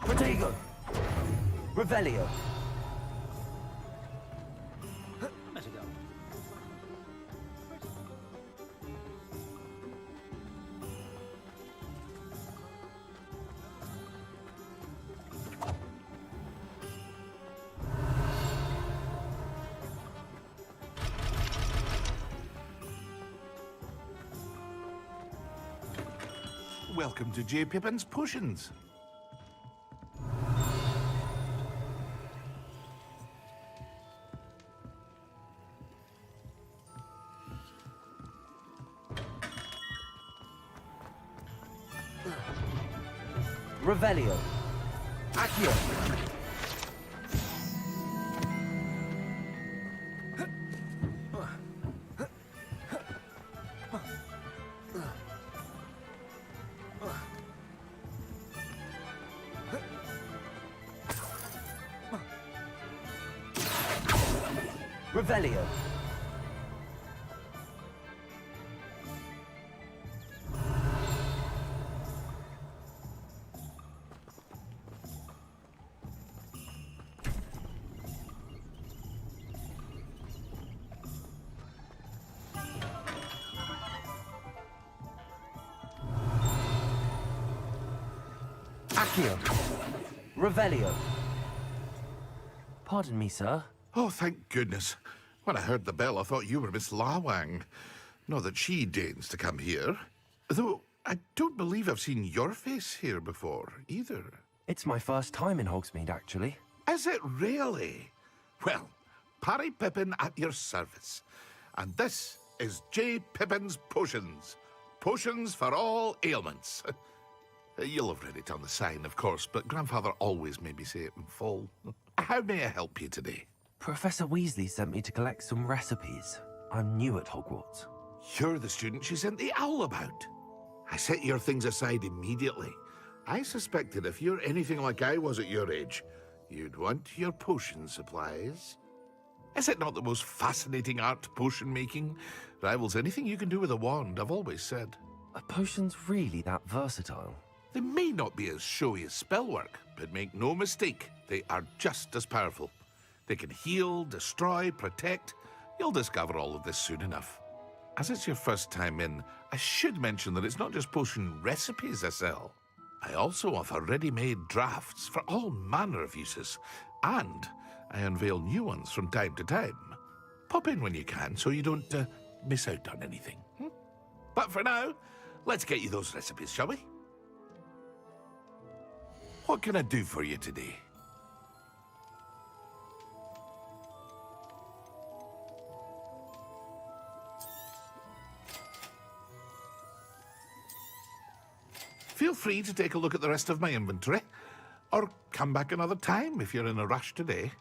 Protego! Revelio! Welcome to J. Pippin's Potions. Revelio! Accio! Revelio! Accio! Revelio! Pardon me, sir. Oh, thank goodness. When I heard the bell, I thought you were Miss Lawang. Not that she deigns to come here. Though, I don't believe I've seen your face here before, either. It's my first time in Hogsmeade, actually. Is it really? Well, Parry Pippin at your service. And this is J. Pippin's Potions. Potions for all ailments. You'll have read it on the sign, of course, but Grandfather always made me say it in full. How may I help you today? Professor Weasley sent me to collect some recipes. I'm new at Hogwarts. You're the student she sent the owl about. I set your things aside immediately. I suspected if you're anything like I was at your age, you'd want your potion supplies. Is it not the most fascinating art, potion making? Rivals anything you can do with a wand, I've always said. Are potions really that versatile? They may not be as showy as spellwork, but make no mistake, they are just as powerful. They can heal, destroy, protect. You'll discover all of this soon enough. As it's your first time in, I should mention that it's not just potion recipes I sell. I also offer ready-made drafts for all manner of uses, and I unveil new ones from time to time. Pop in when you can so you don't miss out on anything. But for now, let's get you those recipes, shall we? What can I do for you today? Feel free to take a look at the rest of my inventory, or come back another time if you're in a rush today.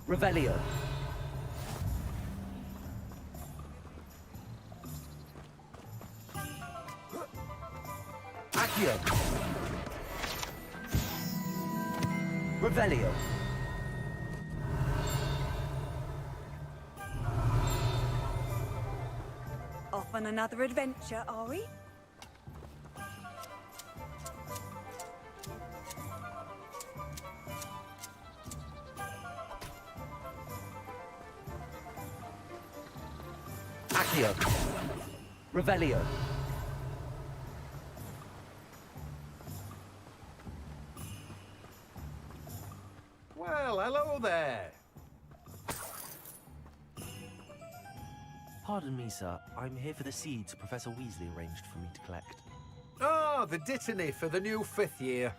Revelio. Accio. Revelio. Off on another adventure, are we? Accio. Revelio. Well, hello there. Pardon me, sir. I'm here for the seeds Professor Weasley arranged for me to collect. Oh, the dittany for the new 5th year.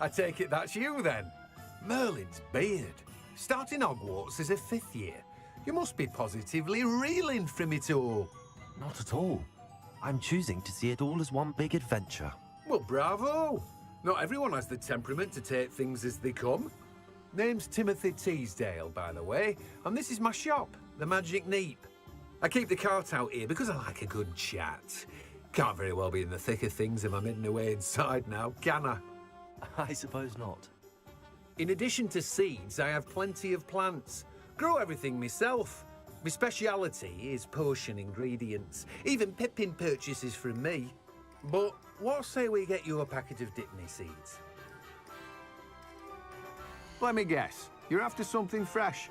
I take it that's you, then. Merlin's beard. Starting Hogwarts as a 5th year. You must be positively reeling from it all. Not at all. I'm choosing to see it all as one big adventure. Well, bravo. Not everyone has the temperament to take things as they come. Name's Timothy Teasdale, by the way, and this is my shop, the Magic Neep. I keep the cart out here because I like a good chat. Can't very well be in the thick of things if I'm hidden away inside now, can I? I suppose not. In addition to seeds, I have plenty of plants. Grow everything myself. My speciality is potion ingredients. Even Pippin purchases from me. But what say we get you a packet of Dittany seeds? Let me guess. You're after something fresh.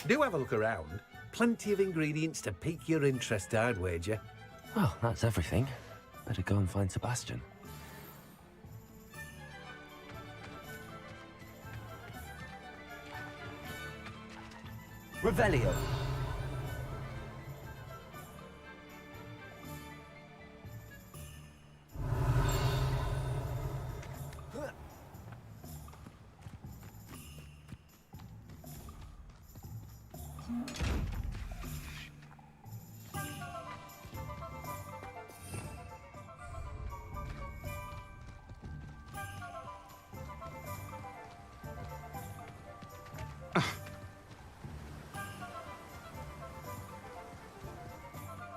Do have a look around. Plenty of ingredients to pique your interest, I'd wager. Well, that's everything. Better go and find Sebastian. Revelio.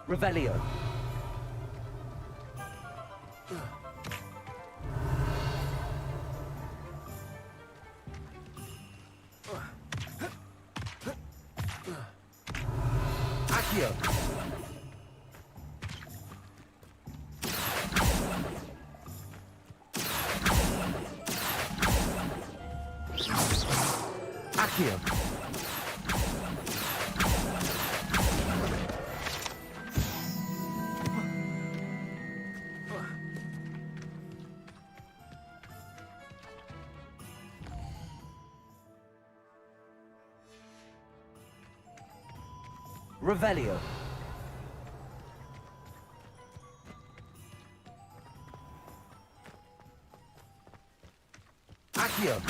Revelio. Accio. Accio. Revelio. Accio.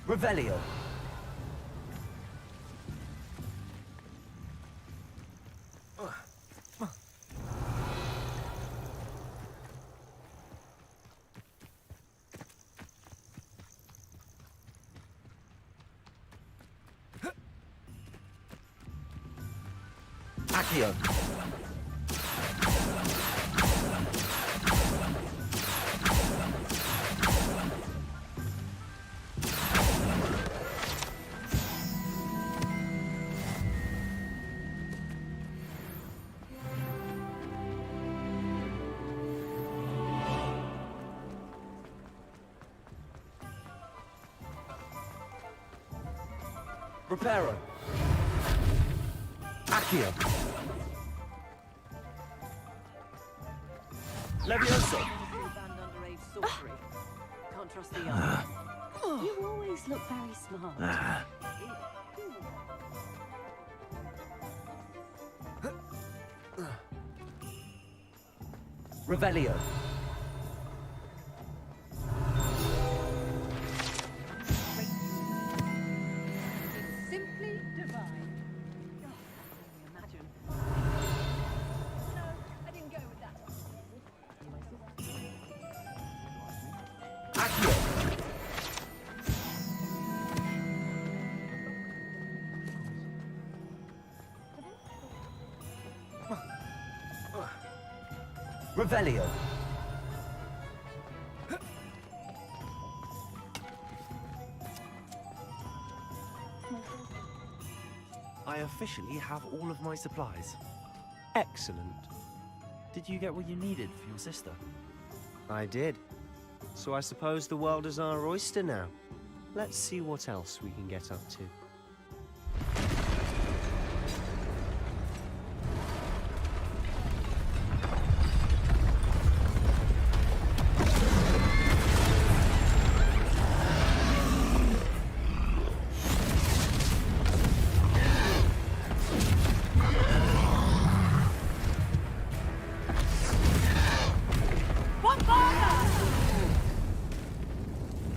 Revelio. Accio. Reparo. Accio. Levioso. can't trust the young. You always look very smart. Revelio. It's simply divine. Imagine. No, I didn't go with that. Revelio. I officially have all of my supplies. Excellent. Did you get what you needed for your sister? I did. So I suppose the world is our oyster now. Let's see what else we can get up to.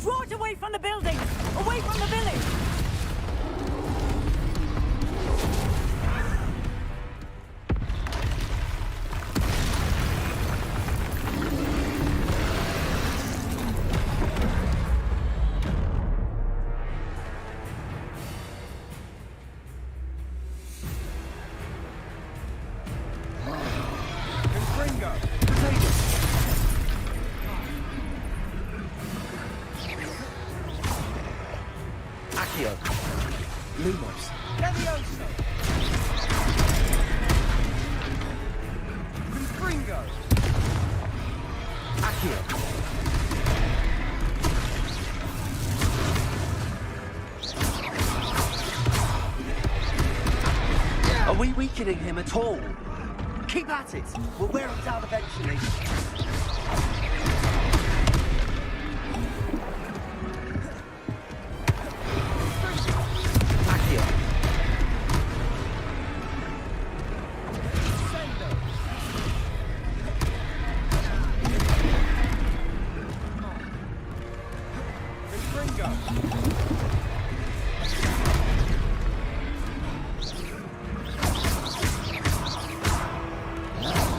Draw it away from the buildings! Away from the village! Accio. Lumos. Levioso! Confringo! Accio. Are we weakening him at all? Keep at it. We'll wear him down eventually.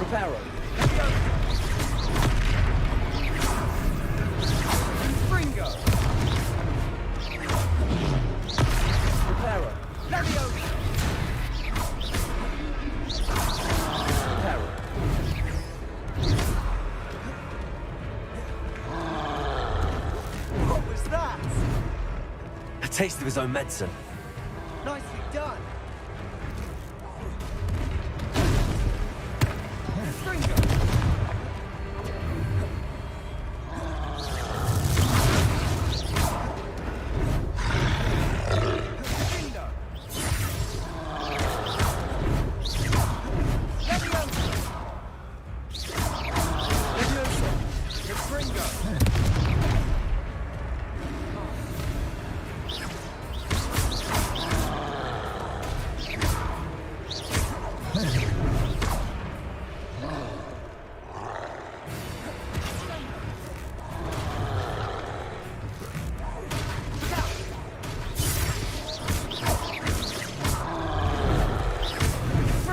Reparo. Confringo! Reparo. Levioso! Reparo. What was that? A taste of his own medicine. Nicely done! Confringo! Confringo! Levioso! Levioso! Confringo!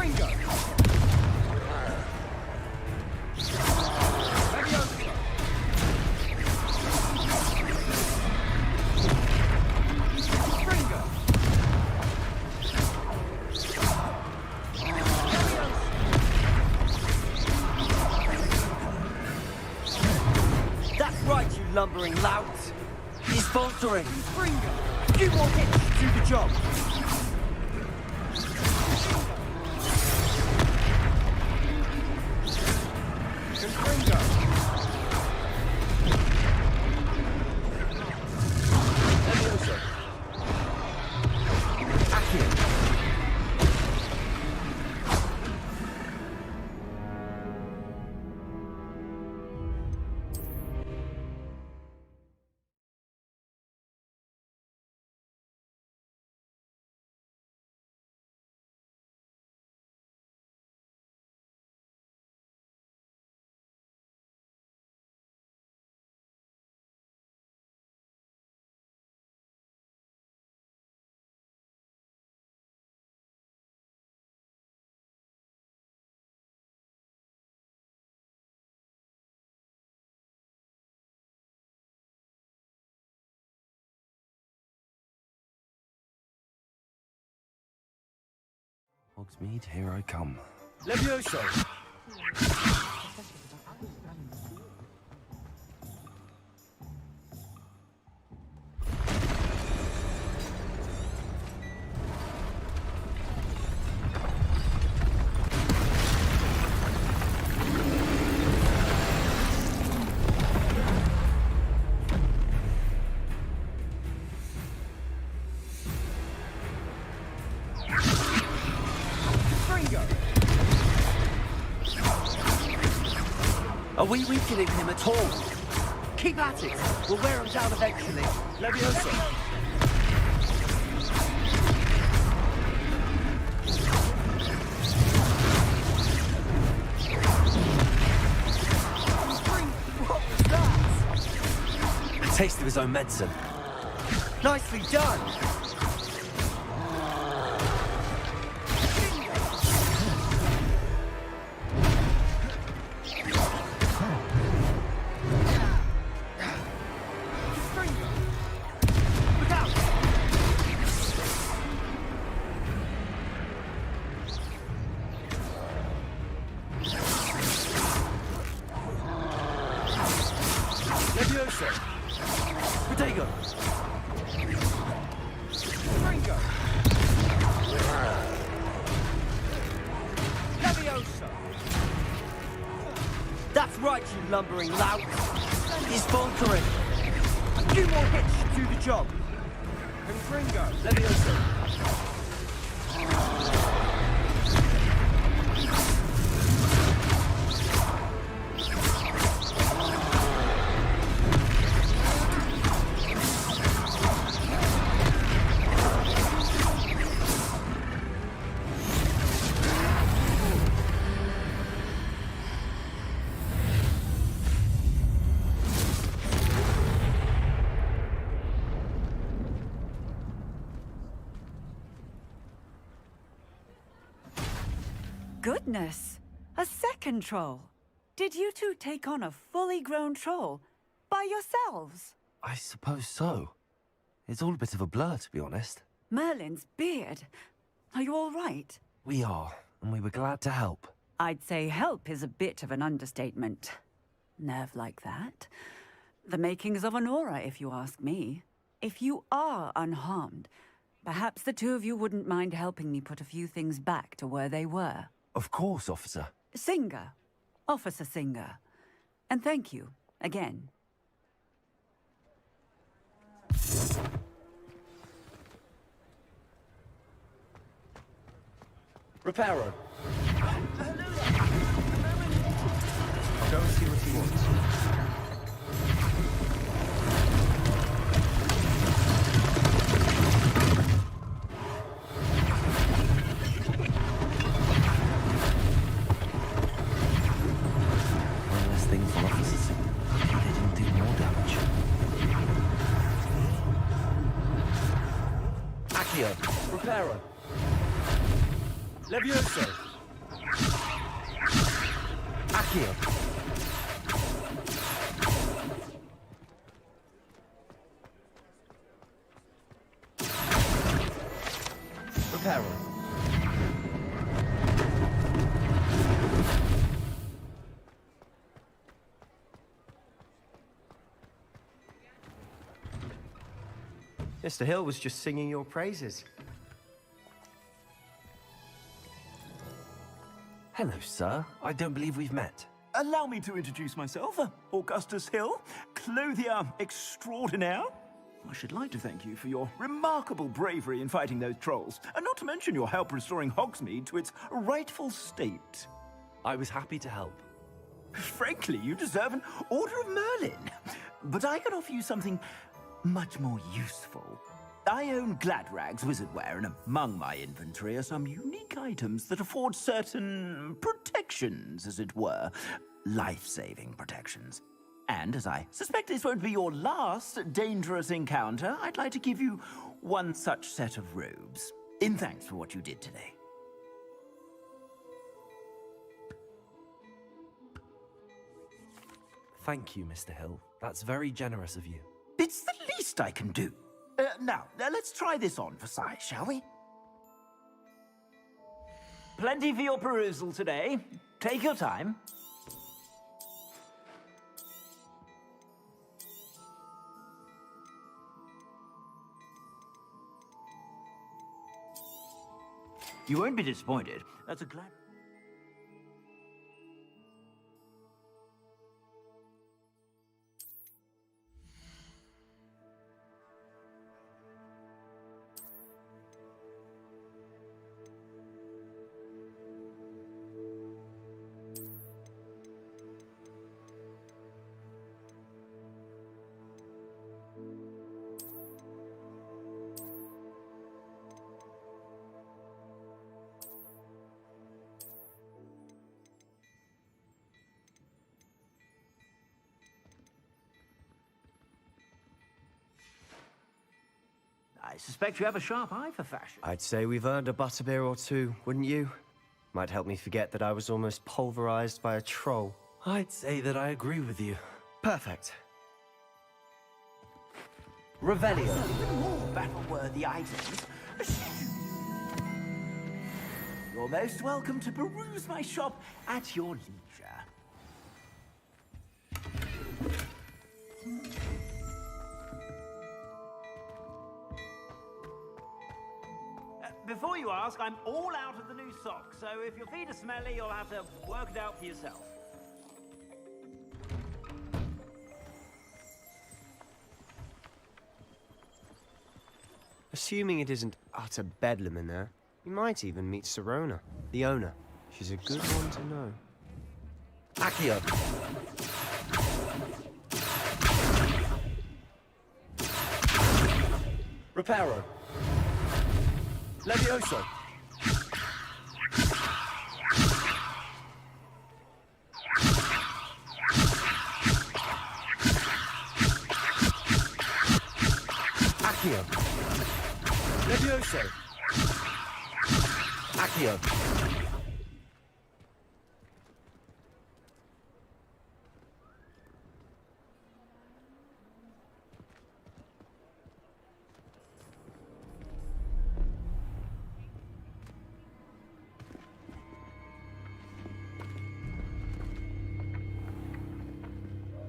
Confringo! Levioso! Confringo! That's right, you lumbering louts. He's faltering. Confringo! Few more hits to do the job. Confringo! Levioso. Accio. Hogsmeade, here I come. Levioso! Are we weakening him at all? Keep at it. We'll wear him down eventually. Levioso! What was that? A taste of his own medicine. Nicely done. Levioso! Protego! Fringo! Levioso! That's right, you lumbering lout. He's faltering. A few more hits should do the job. Fringo! Levioso! Goodness! A second troll. Did you two take on a fully grown troll by yourselves? I suppose so. It's all a bit of a blur, to be honest. Merlin's beard. Are you all right? We are, and we were glad to help. I'd say help is a bit of an understatement. Nerve like that. The makings of an aura, if you ask me. If you are unharmed, perhaps the two of you wouldn't mind helping me put a few things back to where they were. Of course, officer. Singer. Officer Singer. And thank you, again. Reparo. I'll go and see what he wants. Things for officers. They didn't do more damage. Accio. Reparo. Levioso! Accio. Reparo. Mr. Hill was just singing your praises. Hello, sir. I don't believe we've met. Allow me to introduce myself, Augustus Hill, clothier extraordinaire. I should like to thank you for your remarkable bravery in fighting those trolls, and not to mention your help restoring Hogsmeade to its rightful state. I was happy to help. Frankly, you deserve an Order of Merlin. But I can offer you something much more useful. I own Gladrag's wizardware, and among my inventory are some unique items that afford certain protections, as it were. Life-saving protections. And as I suspect this won't be your last dangerous encounter, I'd like to give you one such set of robes, in thanks for what you did today. Thank you, Mr. Hill. That's very generous of you. It's the least I can do. Now, let's try this on for size, shall we? Plenty for your perusal today. Take your time. You won't be disappointed. That's a glad... I suspect you have a sharp eye for fashion. I'd say we've earned a butterbeer or two, wouldn't you? Might help me forget that I was almost pulverized by a troll. I'd say that I agree with you. Perfect. Revelio. Even more battle-worthy items. You're most welcome to peruse my shop at your leisure. Before you ask, I'm all out of the new socks, so if your feet are smelly, you'll have to work it out for yourself. Assuming it isn't utter bedlam in there, you might even meet Sirona, the owner. She's a good one to know. Accio. Reparo. Levioso. Accio. Levioso. Accio.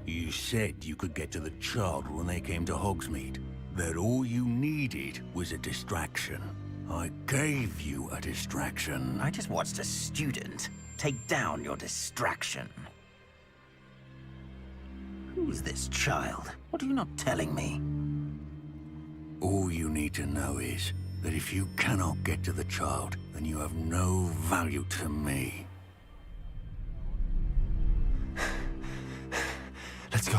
You said you could get to the child when they came to Hogsmeade. That all you needed was a distraction. I gave you a distraction. I just watched a student take down your distraction. Who's this child? What are you not telling me? All you need to know is that if you cannot get to the child, then you have no value to me. Let's go.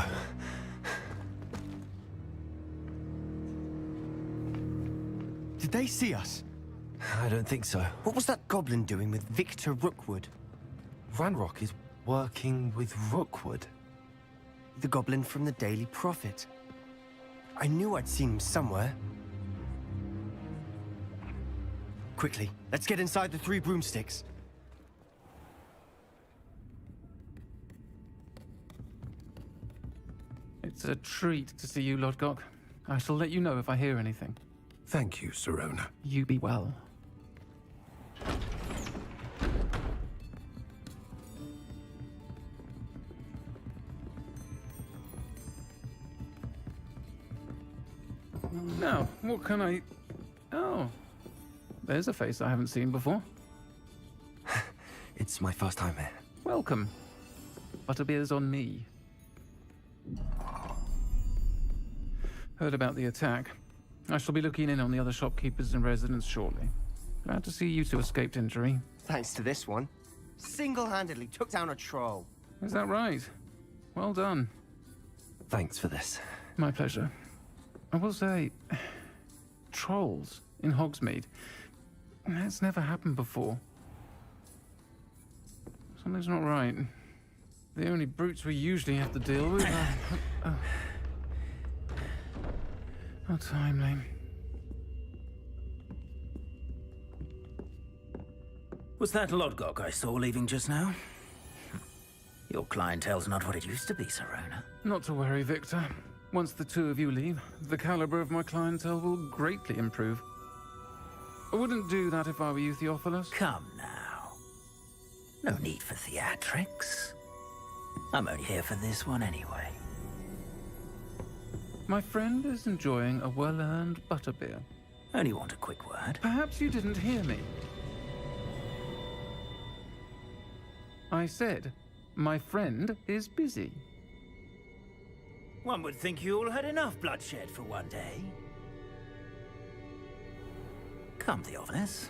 Did they see us? I don't think so. What was that goblin doing with Victor Rookwood? Ranrock is working with Rookwood. The goblin from the Daily Prophet. I knew I'd seen him somewhere. Quickly, let's get inside the 3 broomsticks. It's a treat to see you, Lodgok. I shall let you know if I hear anything. Thank you, Sirona. You be well. Now, what can I... Oh, there's a face I haven't seen before. It's my first time here. Welcome. Butterbeer's on me. Heard about the attack. I shall be looking in on the other shopkeepers and residents shortly. Glad to see you two escaped injury. Thanks to this one. Single-handedly took down a troll. Is that right? Well done. Thanks for this. My pleasure. I will say, trolls in Hogsmeade. That's never happened before. Something's not right. The only brutes we usually have to deal with are... How timely. Was that Lodgok I saw leaving just now? Your clientele's not what it used to be, Sirona. Not to worry, Victor. Once the 2 of you leave, the caliber of my clientele will greatly improve. I wouldn't do that if I were you, Theophilus. Come now. No need for theatrics. I'm only here for this one anyway. My friend is enjoying a well-earned butterbeer. Only want a quick word. Perhaps you didn't hear me. I said, my friend is busy. One would think you all had enough bloodshed for one day. Come, Theophilus.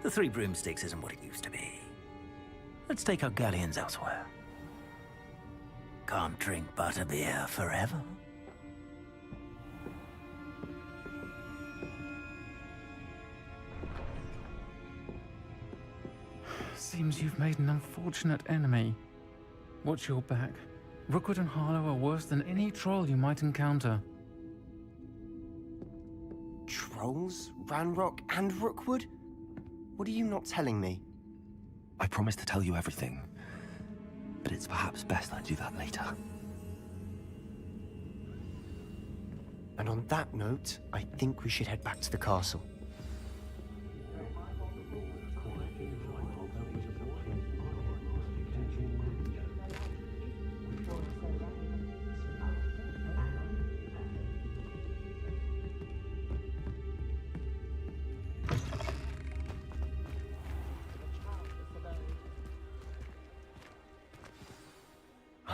The Three Broomsticks isn't what it used to be. Let's take our galleons elsewhere. Can't drink butterbeer forever. Seems you've made an unfortunate enemy. Watch your back. Rookwood and Harlow are worse than any troll you might encounter. Trolls? Ranrock and Rookwood? What are you not telling me? I promised to tell you everything, but it's perhaps best I do that later. And on that note, I think we should head back to the castle.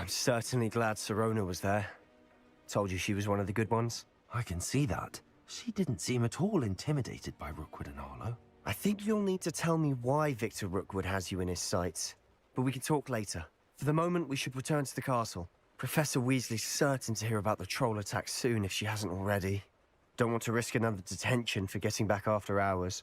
I'm certainly glad Sirona was there. Told you she was one of the good ones. I can see that. She didn't seem at all intimidated by Rookwood and Harlow. I think you'll need to tell me why Victor Rookwood has you in his sights. But we can talk later. For the moment, we should return to the castle. Professor Weasley's certain to hear about the troll attack soon if she hasn't already. Don't want to risk another detention for getting back after hours.